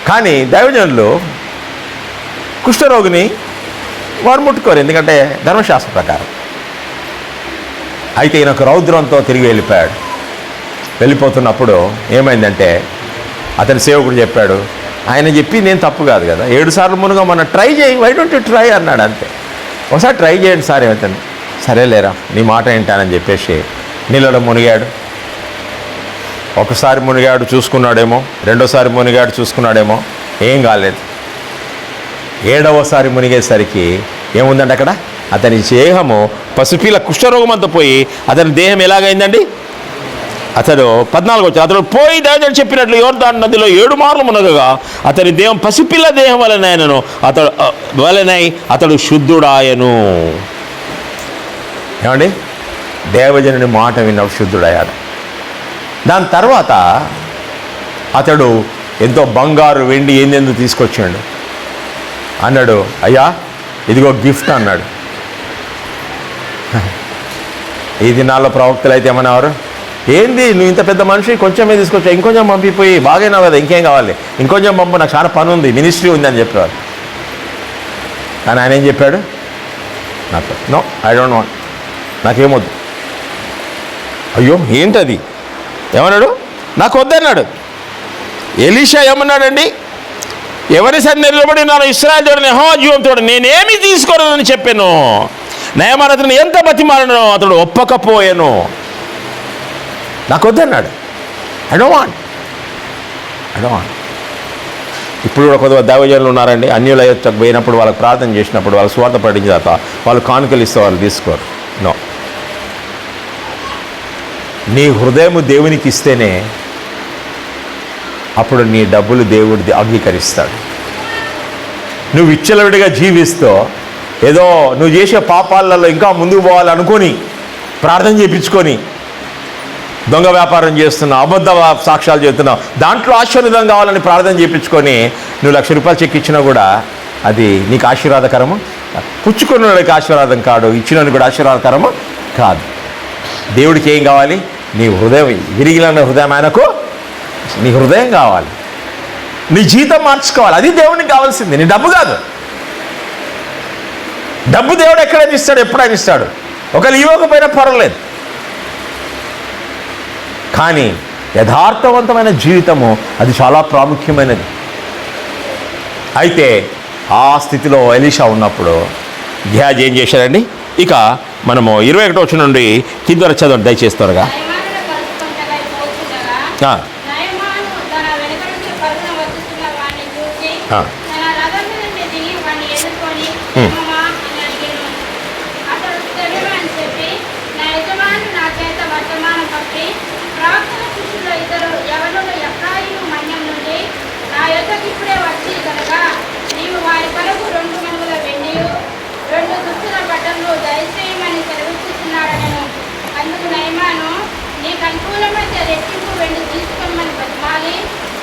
కానీ దైవజనులు కుష్ఠరోగిని వారు ముట్టుకోరు, ఎందుకంటే ధర్మశాస్త్ర ప్రకారం. అయితే ఈయన ఒక రౌద్రంతో తిరిగి వెళ్ళిపోయాడు. వెళ్ళిపోతున్నప్పుడు ఏమైందంటే అతని సేవకుడు చెప్పాడు, ఆయన చెప్పి నేను తప్పు కాదు కదా, 7 సార్లు మునుగా మన ట్రై చేయి, వై డోంట్ యు ట్రై అన్నాడు. అంతే, ఒకసారి ట్రై చేయండి సార్. ఏమవుతుంది? సరేలేరా నీ మాట ఏంటానని చెప్పేసి నీళ్ళలో మునిగాడు. ఒకసారి మునిగాడు చూసుకున్నాడేమో, రెండోసారి మునిగాడు చూసుకున్నాడేమో, ఏం కాలేదు. 7వసారి మునిగేసరికి ఏముందండి అక్కడ? అతని దేహము పసిపిల్ల కుష్ఠరోగం అంతా పోయి అతని దేహం ఎలాగైందండి? అతడు 14 వచ్చి అతడు పోయి దైవజనుడు చెప్పినట్లు యోర్దాను నదిలో 7 మార్లు మునగగా అతని దేహం పసిపిల్ల దేహం వలనైనను అతడు శుద్ధుడాయను. ఏమండి? దేవజనుని మాట విన్నప్పుడు శుద్ధుడయ్యాడు. దాని తర్వాత అతడు ఎంతో బంగారు వెండి ఏందెందుకు తీసుకొచ్చాడు అన్నాడు. అయ్యా ఇదిగో గిఫ్ట్ అన్నాడు. ఈ దినాల్లో ప్రవక్తలు అయితే ఏమన్నారు? ఏంది నువ్వు ఇంత పెద్ద మనిషి కొంచెమే తీసుకొచ్చా, ఇంకొంచెం పంపిపోయి బాగైనావు కదా, ఇంకేం కావాలి, ఇంకొంచెం పంపు, నాకు చాలా పని ఉంది, మినిస్ట్రీ ఉంది అని చెప్పేవారు. కానీ ఆయన ఏం చెప్పాడు? నాకు నో, ఐ డోంట్ వాంట్, నాకేమొద్దు. అయ్యో ఏంటది? ఏమన్నాడు? నాకు వద్దన్నాడు. ఎలీషా ఏమన్నాడండి? ఎవరి సన్నిధిలో నిలబడి నాను ఇశ్రాయేలు దేవుడైన యెహోవా జీవంతో నేనేమి తీసుకోనని చెప్పాను. నయమాను అతను ఎంత బతిమాలను అతడు ఒప్పకపోయాను. నాకు వద్దన్నాడు. I don't want. ఇప్పుడు కూడా కొద్దిగా దైవజనులు ఉన్నారండి, అన్యుల యొద్దకు పోయినప్పుడు వాళ్ళకి ప్రార్థన చేసినప్పుడు వాళ్ళకి స్వార్థ పడించిన తర్వాత వాళ్ళు కానుకలు ఇస్తే వాళ్ళు తీసుకోరు. నో, నీ హృదయం దేవునికి ఇస్తేనే అప్పుడు నీ డబ్బులు దేవుడు అంగీకరిస్తాడు. నువ్వు విచ్చలవిడిగా జీవిస్తూ ఏదో నువ్వు చేసే పాపాలలో ఇంకా ముందుకు పోవాలనుకొని ప్రార్థన చేయించుకొని దొంగ వ్యాపారం చేస్తున్నావు, అబద్ధ సాక్ష్యాలు చెప్తున్నావు, దాంట్లో ఆశీర్వాదం కావాలని ప్రార్థన చేయించుకొని నువ్వు ₹1,00,000 చెక్ ఇచ్చినా కూడా అది నీకు ఆశీర్వాదకరము, పుచ్చుకున్నవాడికి ఆశీర్వాదం కాదు, ఇచ్చినోడికి కూడా ఆశీర్వాదకరము కాదు. దేవుడికి ఏం కావాలి? నీ హృదయం, విరిగిన హృదయం ఆయనకు నీ హృదయం కావాలి, నీ జీవితం మార్చుకోవాలి. అది దేవునికి కావాల్సింది, నీ డబ్బు కాదు. డబ్బు దేవుడు ఎక్కడైనా ఇస్తాడు, ఎప్పుడైనా ఇస్తాడు, ఒకవేళ ఇవ్వకపోయినా పర్వాలేదు. కానీ యథార్థవంతమైన జీవితము అది చాలా ప్రాముఖ్యమైనది. అయితే ఆ స్థితిలో ఎలీషా ఉన్నప్పుడు గేహాజీ ఏం చేశాడండి? ఇక మనము 21వ వచనం నుండి కింద వరకు చదవండి దయచేసి త్వరగా. నయమానును కలుసుకొనుటకై పోచుండగా, నయమాను తన వెనుక నుంచి పరుగున వచ్చుచున్న వాణ్ణి చూసి తన రథం మీద నుండి దిగి వాణ్ణి ఎదుర్కొని "ఏమమ్మా?" అని అడిగాను. అతడు "తెలీదు" అని చెప్పి, "నా యజమానుడు నా చేత వర్తమానం పంపి, ప్రవక్తల శిష్యులు ఇద్దరు యవనులు ఎఫ్రాయిము మన్యం నుండి నా యొద్దకు ఇప్పుడే వచ్చి కనుక నీవు వారి కొరకు 2 మణుగుల వెండియు 2 దుస్తుల బట్టలు దయచేయమని సెలవిస్తున్నాడనెను. అందుకు నయమాను, నీకు అనుకూలమైతే రెట్టింపు వెండి తీసుకోమని బతిమాలి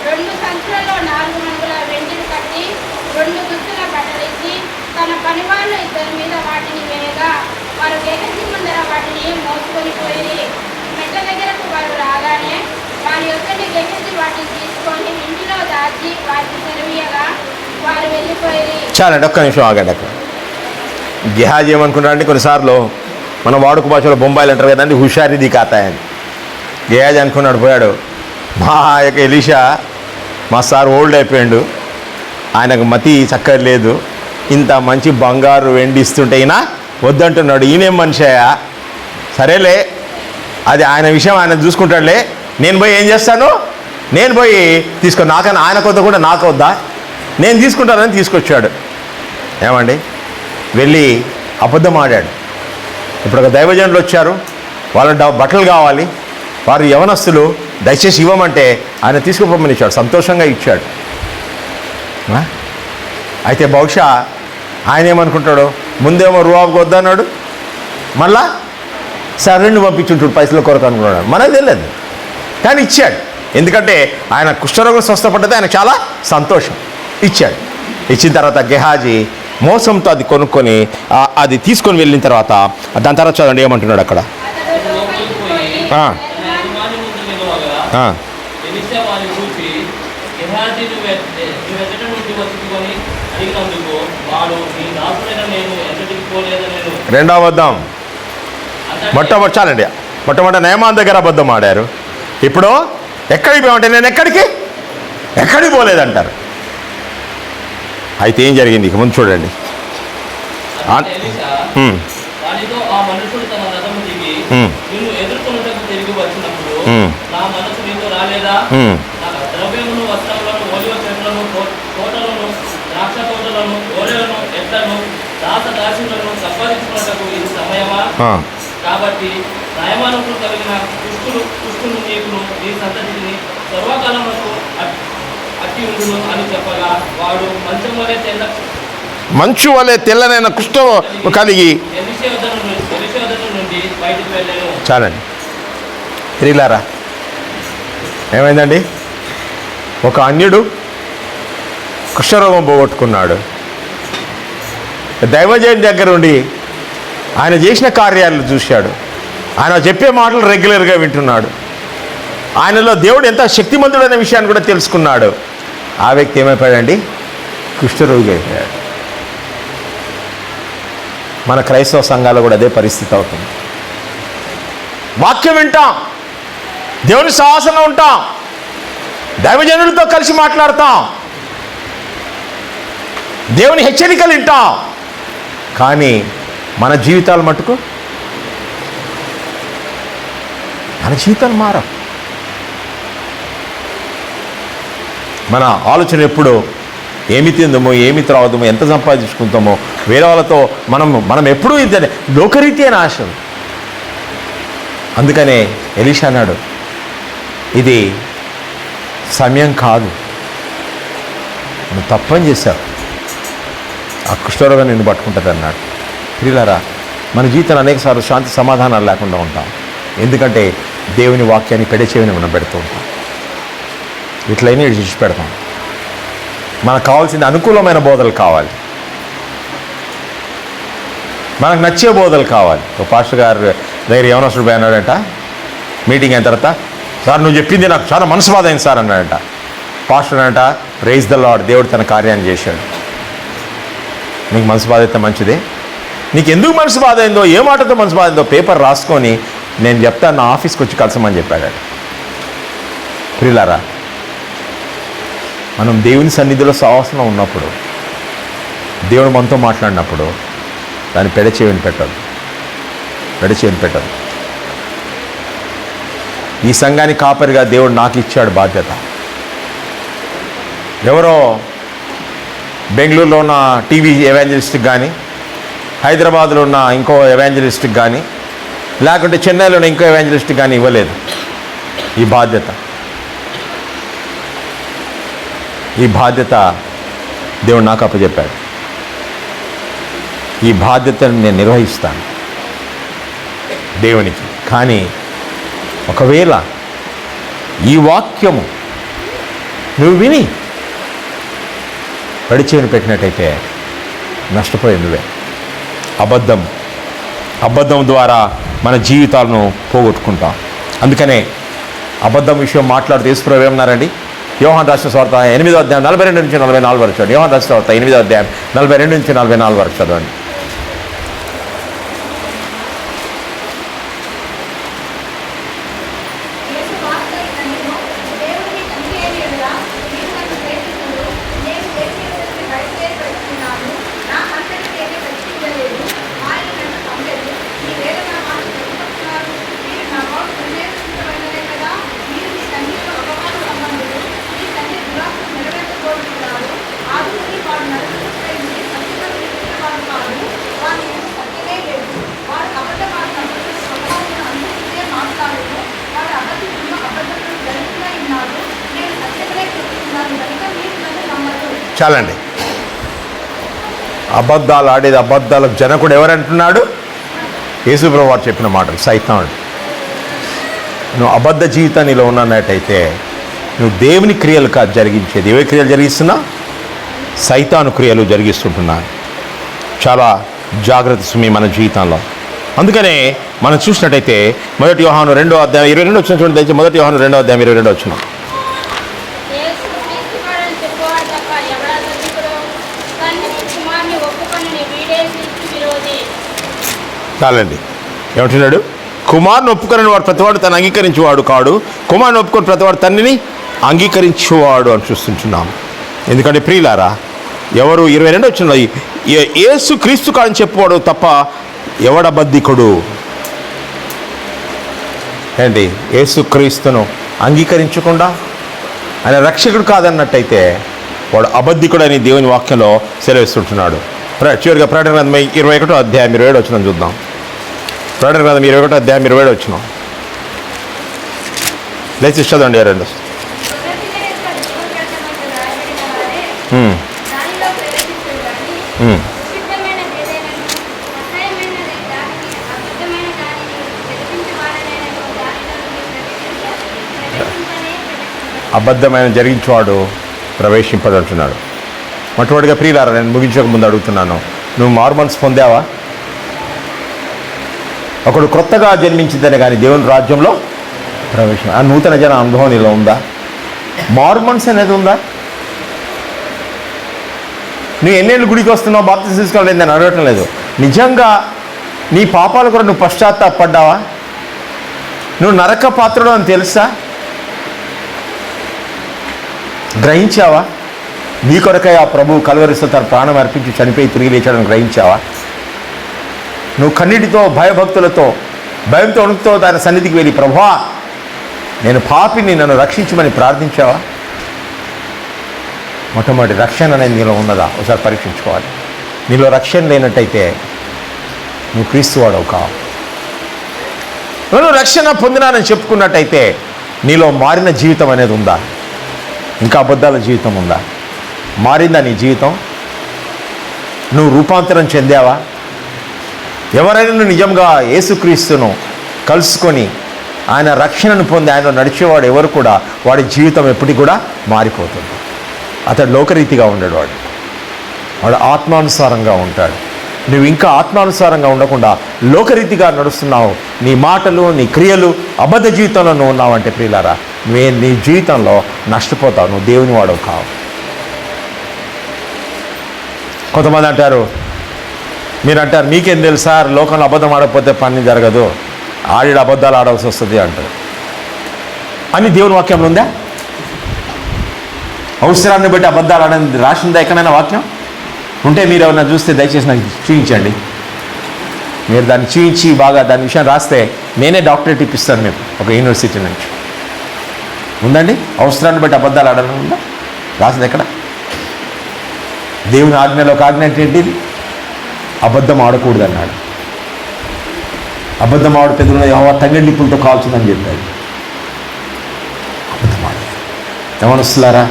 2 సంచులలో 4 మణుగుల వెండిని కట్టి 2 దుస్తుల బట్టలిచ్చి తన పనివాళ్ళు ఇద్దరి మీద వాటిని వేయగా వారు గేహజీ ముందర వాటిని మోసుకొని పోయి మెట్ల దగ్గరకు వారు రాగానే వారి యొక్కని గేహజీ వాటిని తీసుకొని ఇంటిలో దాచి వారికి సెలవీయగా వారు వెళ్ళిపోయి. చాలండి, ఒక్క నిమిషం ఆగండి. అక్కడ గేహాజీ ఏమనుకుంటాడంటే కొన్నిసార్లు మన వాడుక భాషలో బొంబాయిలు అంటారు కదండి, హుషారిది కాతాయని. గేహాజీ అనుకున్నాడు, పోయాడు, మా యొక్క ఎలీషా మా సార్ ఓల్డ్ అయిపోయాడు, ఆయనకు మతి చక్కగా లేదు, ఇంత మంచి బంగారు వెండి ఇస్తుంటే ఈయన వద్దంటున్నాడు, ఈయనేం మనిషియా, సరేలే అది ఆయన విషయం ఆయన చూసుకుంటాడులే, నేను పోయి ఏం చేస్తాను, నేను పోయి తీసుకో, నాకన్నా ఆయన కొద్దా కూడా నాకు వద్దా, నేను తీసుకుంటానని తీసుకొచ్చాడు. ఏమండి, వెళ్ళి అబద్ధం ఆడాడు. ఇప్పుడు ఒక దైవజనులు వచ్చారు, వాళ్ళ బట్టలు కావాలి, వారు యవనస్తులు, దయచేసి ఇవ్వమంటే ఆయన తీసుకుపోమని ఇచ్చాడు, సంతోషంగా ఇచ్చాడు. అయితే బహుశా ఆయన ఏమనుకుంటాడు, ముందేమో రూపాయికి వద్దన్నాడు, మళ్ళా సరేండు పంపించుంటాడు పైసల కొరకు అనుకున్నాడు, మనకు తెలియదు, కానీ ఇచ్చాడు. ఎందుకంటే ఆయన కుష్ఠరోగం స్వస్థపడ్డది, ఆయన చాలా సంతోషం, ఇచ్చాడు. ఇచ్చిన తర్వాత గెహాజీ మోసంతో అది కొనుక్కొని అది తీసుకొని వెళ్ళిన తర్వాత దాని తర్వాత చదవండి ఏమంటున్నాడు అక్కడ. అతడు లోపలికి పోయి యజమాని ముందు నిలవగా ఎలీషా వారిని చూసి, గెహాజీ నువ్వు ఎదుట నుండి వచ్చుకొని అడిగినందుకు వాడు, నీ దాసుడైన నేను ఎదుటికి పోలేదనెను. రెండవ అబద్ధం. చాలండి, మొట్టమొదటి నయమాన్ దగ్గర అబద్ధం ఆడారు. ఇప్పుడు ఎక్కడికి పోయామంటే నేను ఎక్కడికి పోలేదంటారు. అయితే ఏం జరిగింది ఇక ముందు చూడండి. వానితో ఆ మనుషుడు తన రథము దిగి నిన్ను ఎదుర్కొనుటకు తిరిగి వచ్చినప్పుడు నా మనసు నీతో రాలేదా? నా ద్రవ్యమును, వస్త్రములను, ఒలివ చెట్లను, తోటలను, ద్రాక్ష తోటలను, గోరెలను, ఎడ్లను, దాసదాసులను సంపాదించుకున్నటకు ఇది సమయమా? కాబట్టి నయమానుకు కలిగిన దుష్టును నీకును నీ సంతతిని సర్వకాలములకు అట్టి ఉండును అని చెప్పగా వాడు మంచు వలె తెల్లనైన కుష్ఠం కలిగి ఎలీషా నుండి బయటికి వెళ్ళాను. చాలండి, తిరిగిలారా. ఏమైందండి? ఒక అన్యుడు కుష్ఠరోగం పోగొట్టుకున్నాడు, దైవజనుడి దగ్గర ఉండి ఆయన చేసిన కార్యాలను చూశాడు, ఆయన చెప్పే మాటలు రెగ్యులర్గా వింటున్నాడు, ఆయనలో దేవుడు ఎంత శక్తిమంతుడైన విషయాన్ని కూడా తెలుసుకున్నాడు. ఆ వ్యక్తి ఏమైపోయాడండి? కుష్ఠరోగి అయిపోయాడు. మన క్రైస్తవ సంఘాల్లో కూడా అదే పరిస్థితి అవుతుంది. వాక్యం వింటాం, దేవుని సహవాసంలో ఉంటాం, దైవజనులతో కలిసి మాట్లాడతాం, దేవుని హెచ్చరికలు వింటాం, కానీ మన జీవితాలు మటుకు మన జీవితాలు మారవు. మన ఆలోచన ఎప్పుడు ఏమి తిందామో, ఏమి త్రాగుదామో, ఎంత సంపాదించుకుంటామో, వేరే వాళ్ళతో మనం ఎప్పుడూ ఇంతే లోకరీతి అని ఆశ. అందుకనే ఎలీషా అన్నాడు, ఇది సమయం కాదు, నువ్వు తప్పని చేశావు, ఆ కుష్ఠరోగం నిన్ను పట్టుకుంటుంది అన్నాడు. ప్రియులారా, మన జీవితంలో అనేకసార్లు శాంతి సమాధానాలు లేకుండా ఉంటాం. ఎందుకంటే దేవుని వాక్యాన్ని పెడచెవిని మనం పెడుతూ ఉంటాం. ఇట్లయినా విడిచి పెడతాం. మనకు కావాల్సింది అనుకూలమైన బోధలు కావాలి, మనకు నచ్చే బోధలు కావాలి. ఒక పాస్టర్ గారు దగ్గర యవనస్తుడు పోయి అన్నాడంట, మీటింగ్ అయిన తర్వాత, సార్ నువ్వు చెప్పింది నాకు చాలా మనసు బాధ అయింది సార్ అన్నాడంట. పాస్టర్ అంట, ప్రైజ్ ద లార్డ్, దేవుడు తన కార్యాన్ని చేశాడు. నీకు మనసు బాధ అయితే మంచిదే, నీకు ఎందుకు మనసు బాధ అయిందో, ఏ మాటతో మనసు బాధ అయిందో పేపర్ రాసుకొని నేను చెప్తాను, నా ఆఫీస్కి వచ్చి కలిసమని చెప్పాడు. ప్రియులారా, మనం దేవుని సన్నిధిలో సహవాసంలో ఉన్నప్పుడు, దేవుడు మనతో మాట్లాడినప్పుడు దాన్ని పెడచెవిని పెట్టదు. ఈ సంఘానికి కాపరిగా దేవుడు నాకు ఇచ్చాడు బాధ్యత. ఎవరో బెంగళూరులో ఉన్న టీవీ ఎవాంజలిస్ట్కి కానీ, హైదరాబాద్లో ఉన్న ఇంకో ఎవాంజలిస్ట్కి కానీ, లేకుంటే చెన్నైలో ఉన్న ఇంకో ఎవాంజలిస్ట్కి కానీ ఇవ్వలేదు ఈ బాధ్యత దేవుడు నాకు అప్పచెప్పాడు. ఈ బాధ్యతను నేను నిర్వహిస్తాను దేవునికి. కానీ ఒకవేళ ఈ వాక్యము నువ్వు విని పడిచేని పెట్టినట్టయితే నష్టపోయి నువ్వే. అబద్ధం ద్వారా మన జీవితాలను పోగొట్టుకుంటాం. అందుకనే అబద్ధం విషయం మాట్లాడుతూ యేసుప్రభువు ఏమన్నారండి? యోహాను రాసిన సువార్త 8వ అధ్యాయం 42 నుంచి 44 వరకు చదవండి. యోహాను రాసిన సువార్త 8వ అధ్యాయం 42 నుంచి 44 వరకు చదవండి. చాలండి. అబద్ధాలు ఆడేది, అబద్ధాలకు జనకుడు ఎవరంటున్నాడు? యేసుప్రభువు వారు చెప్పిన మాటలు. సైతానుడు. నువ్వు అబద్ధ జీవితాన్ని ఉన్నట్టయితే నువ్వు దేవుని క్రియలు కాదు జరిగించేది. ఏ క్రియలు జరిగిస్తున్నా? సైతాను క్రియలు జరిగిస్తుంటున్నా. చాలా జాగ్రత్త సుమి మన జీవితంలో. అందుకనే మనం చూసినట్టయితే 1 యోహాను 2వ అధ్యాయం 22 వచ్చిన చూడండి. దయచేసి 1 యోహాను 2వ అధ్యాయం 22 వచ్చిన. చాలండి. ఏమంటున్నాడు? కుమారుని ఒప్పుకొని వాడు ప్రతివాడు తను అంగీకరించేవాడు కాడు, కుమారుని ఒప్పుకొని ప్రతివాడు తండ్రిని అంగీకరించేవాడు అని చూస్తుంటున్నాం. ఎందుకంటే ప్రియులారా, ఎవరు 22 వచ్చిన యేసు క్రీస్తు కాదని చెప్పువాడు తప్ప ఎవడబద్ధికుడు? ఏంటి? యేసు క్రీస్తును అంగీకరించకుండా ఆయన రక్షకుడు కాదన్నట్టయితే వాడు అబద్ధికుడు అని దేవుని వాక్యంలో సెలవిస్తుంటున్నాడు. చివరిగా ప్రకటన గ్రంథం 21వ అధ్యాయం 27 వచ్చిన చూద్దాం. ప్రకటన గ్రంథం 21వ అధ్యాయం 27 వచ్చిన. లేచి చదవండి. 22 అబద్ధమైన జరిగించేవాడు ప్రవేశింపదంటున్నాడు. మొట్టమొదటిగా ప్రియులారా, నేను ముగించక ముందు అడుగుతున్నాను, నువ్వు మారుమనసు పొందావా? ఒకడు క్రొత్తగా జన్మించిందనే కానీ దేవుని రాజ్యంలో ప్రవేశం, ఆ నూతన జన అనుభవం నీలో ఉందా? మారుమనసు అనేది ఉందా? నువ్వు ఎన్నేళ్ళు గుడికి వస్తున్నావు, బాప్తిసం తీసుకోలేదు అని అడగటం లేదు. నిజంగా నీ పాపాలు కూడా నువ్వు పశ్చాత్తాపడ్డావా? నువ్వు నరక పాత్రుడు అని తెలుసా? గ్రహించావా? నీ కొరకై ఆ ప్రభువు కలువరిస్తూ తన ప్రాణం అర్పించి చనిపోయి తిరిగి లేచాడని గ్రహించావా? నువ్వు కన్నీటితో, భయభక్తులతో, భయంతో, వణుకుతో దాని సన్నిధికి వెళ్ళి, ప్రభువా నేను పాపిని, నన్ను రక్షించమని ప్రార్థించావా? మొట్టమొదటి రక్షణ అనేది నీలో ఉన్నదా? ఒకసారి పరీక్షించుకోవాలి. నీలో రక్షణ లేనట్టయితే నువ్వు క్రీస్తు వాడవు కావు. నువ్వు రక్షణ పొందినానని చెప్పుకున్నట్టయితే నీలో మారిన జీవితం అనేది ఉందా? ఇంకా అబద్ధాల జీవితం ఉందా? మారిందా నీ జీవితం? నువ్వు రూపాంతరం చెందావా? ఎవరైనా నువ్వు నిజంగా యేసుక్రీస్తును కలుసుకొని ఆయన రక్షణను పొంది ఆయన నడిచేవాడు ఎవరు కూడా వాడి జీవితం ఎప్పటికి కూడా మారిపోతుంది. అతడు లోకరీతిగా ఉండడు, వాడు ఆత్మానుసారంగా ఉంటాడు. నువ్వు ఇంకా ఆత్మానుసారంగా ఉండకుండా లోకరీతిగా నడుస్తున్నావు. నీ మాటలు, నీ క్రియలు అబద్ధ జీవితంలో నువ్వు ఉన్నావంటే ప్రియులారా, నీ జీవితంలో నష్టపోతావు. నువ్వు దేవుని వాడవు కావు. కొంతమంది అంటారు, మీరు అంటారు మీకేం తెలుసా లోకంలో అబద్ధం ఆడకపోతే పని జరగదు, ఆడిడ అబద్ధాలు ఆడాల్సి వస్తుంది అంటారు. అని దేవుని వాక్యంలో ఉందా? అవసరాన్ని బట్టి అబద్ధాలు ఆడని రాసిందా ఎక్కడైనా వాక్యం? ఉంటే మీరు ఎవరైనా చూస్తే దయచేసి నాకు చూపించండి. మీరు దాన్ని చూపించి బాగా దాని విషయం రాస్తే నేనే డాక్టరేట్ ఇప్పిస్తాను మీకు ఒక యూనివర్సిటీ నుంచి. ఉందండి? అవసరాన్ని బట్టి అబద్ధాలు ఆడాలని ఉందా? రాసింది ఎక్కడ? దేవుని ఆజ్ఞలో ఒక ఆజ్ఞ ఏంటిది? అబద్ధం ఆడకూడదు అన్నాడు. అబద్ధం ఆడు పెద్దలు తంగడి నిప్పులతో కాల్చుందని చెప్పాడు. అబద్ధం ఆడదు. ఏమనొస్తున్నారా?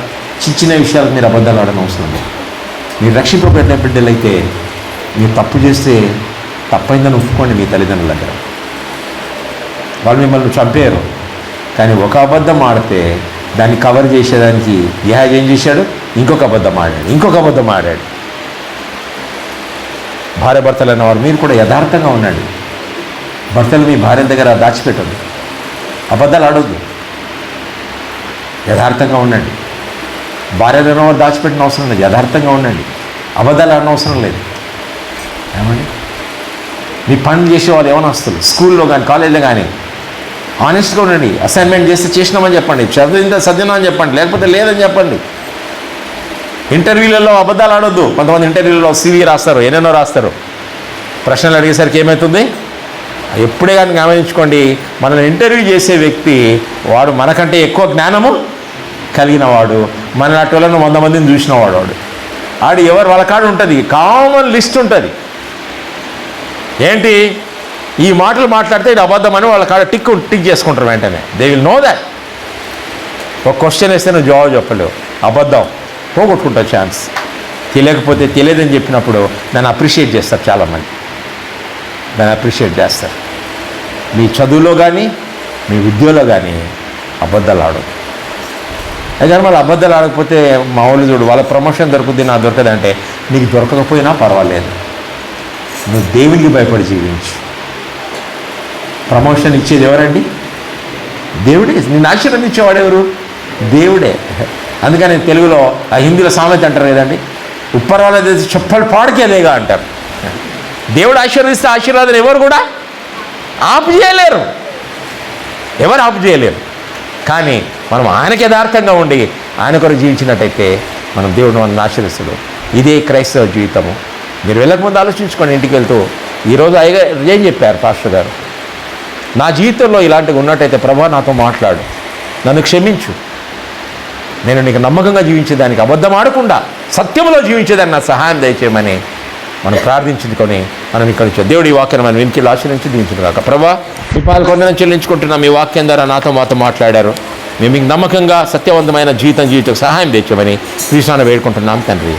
చిన్న విషయాలకు మీరు అబద్ధాలు ఆడని అవసరం లేదు. మీరు రక్షింపబడిన బిడ్డలైతే మీరు తప్పు చేస్తే తప్పైందని ఒప్పుకోండి మీ తల్లిదండ్రుల దగ్గర. వాళ్ళు మిమ్మల్ని చంపారు, కానీ ఒక అబద్ధం ఆడితే దాన్ని కవర్ చేసేదానికి యెహోవా ఏం చేశాడు? ఇంకొక అబద్ధం ఆడాడు. భార్య భర్తలు అన్నవారు మీరు కూడా యథార్థంగా ఉండండి. భర్తలు మీ భార్య దగ్గర దాచిపెట్టండి, అబద్ధాలు ఆడొద్దు, యథార్థంగా ఉండండి. భార్యలు అన్నవారు దాచిపెట్టిన అవసరం లేదు, యథార్థంగా ఉండండి, అబద్ధాలు ఆడిన అవసరం లేదు. ఏమండి? మీ పనులు చేసేవాళ్ళు ఏమైనా వస్తారు స్కూల్లో కానీ కాలేజీలో కానీ ఆనెస్ట్గా ఉండండి. అసైన్మెంట్ చేస్తే చేసినామని చెప్పండి, చదివినా అని చెప్పండి, లేకపోతే లేదని చెప్పండి. ఇంటర్వ్యూలలో అబద్ధాలు ఆడొద్దు. కొంతమంది ఇంటర్వ్యూలలో CV రాస్తారు, ఏనేనో రాస్తారు. ప్రశ్నలు అడిగేసరికి ఏమవుతుంది? ఎప్పుడే కానీ గమనించుకోండి, మనల్ని ఇంటర్వ్యూ చేసే వ్యక్తి వాడు మనకంటే ఎక్కువ జ్ఞానము కలిగిన వాడు, మన నాటోళ్ళను 100 మందిని చూసినవాడు. ఆడు ఎవరు వాళ్ళ కాడ ఉంటుంది, కామన్ లిస్ట్ ఉంటుంది. ఏంటి ఈ మాటలు మాట్లాడితే ఇది అబద్ధమని వాళ్ళ కాడ టిక్ చేసుకుంటారు వెంటనే. They will know that. ఒక క్వశ్చన్ వేస్తే నువ్వు జవాబు చెప్పలేవు, అబద్ధం, పోగొట్టుకుంటావు ఛాన్స్. తెలియకపోతే తెలియదని చెప్పినప్పుడు దాన్ని అప్రిషియేట్ చేస్తారు చాలామంది, దాన్ని అప్రిషియేట్ చేస్తారు. మీ చదువులో కానీ మీ విద్యలో కానీ అబద్ధాలు ఆడదు. అయితే మళ్ళీ అబద్ధాలు ఆడకపోతే మా వాళ్ళు చూడు వాళ్ళ ప్రమోషన్ దొరుకుద్ది, నాకు దొరకదంటే నీకు దొరకకపోయినా పర్వాలేదు, నువ్వు దేవునికి భయపడి జీవించు. ప్రమోషన్ ఇచ్చేది ఎవరండి? దేవుడే. నిన్ను ఆశీర్వదించేవాడు ఎవరు? దేవుడే. అందుకని తెలుగులో హిందీలో సామెత అంటారు కదండి, ఉప్పరాల చెప్పలు పాడుకేలేగా అంటారు. దేవుడు ఆశీర్వదిస్తే ఆశీర్వాదం ఎవరు కూడా ఆపు చేయలేరు, ఎవరు ఆపు చేయలేరు. కానీ మనం ఆయనకి యథార్థంగా ఉండి ఆయన కొరకు జీవించినట్టయితే మనం దేవుడు మనల్ని ఆశీర్వదిస్తాడు. ఇదే క్రైస్తవ జీవితము. మీరు వెళ్ళకముందు ఆలోచించుకోండి, ఇంటికి వెళ్తూ ఈరోజు ఏం చెప్పారు పాస్టర్ గారు? నా జీవితంలో ఇలాంటివి ఉన్నట్టయితే ప్రభా నాతో మాట్లాడు, నన్ను క్షమించు, నేను నీకు నమ్మకంగా జీవించేదానికి, అబద్ధం ఆడకుండా సత్యంలో జీవించేదాన్ని నా సహాయం దయచేయమని మనం ప్రార్థించుకొని మనం ఇక్కడ వచ్చాం. దేవుడి ఈ వాక్యాన్ని మనం వెనుకలు ఆశ్రయించి దీవించును కాక. ప్రభా మీ పాలు కొందరం చెల్లించుకుంటున్నాం. మీ వాక్యం ద్వారా మాతో మాట్లాడారు. మేము మీకు నమ్మకంగా సత్యవంతమైన జీవితం సహాయం తెచ్చామని కృష్ణాన్ని వేడుకుంటున్నాం తండ్రి.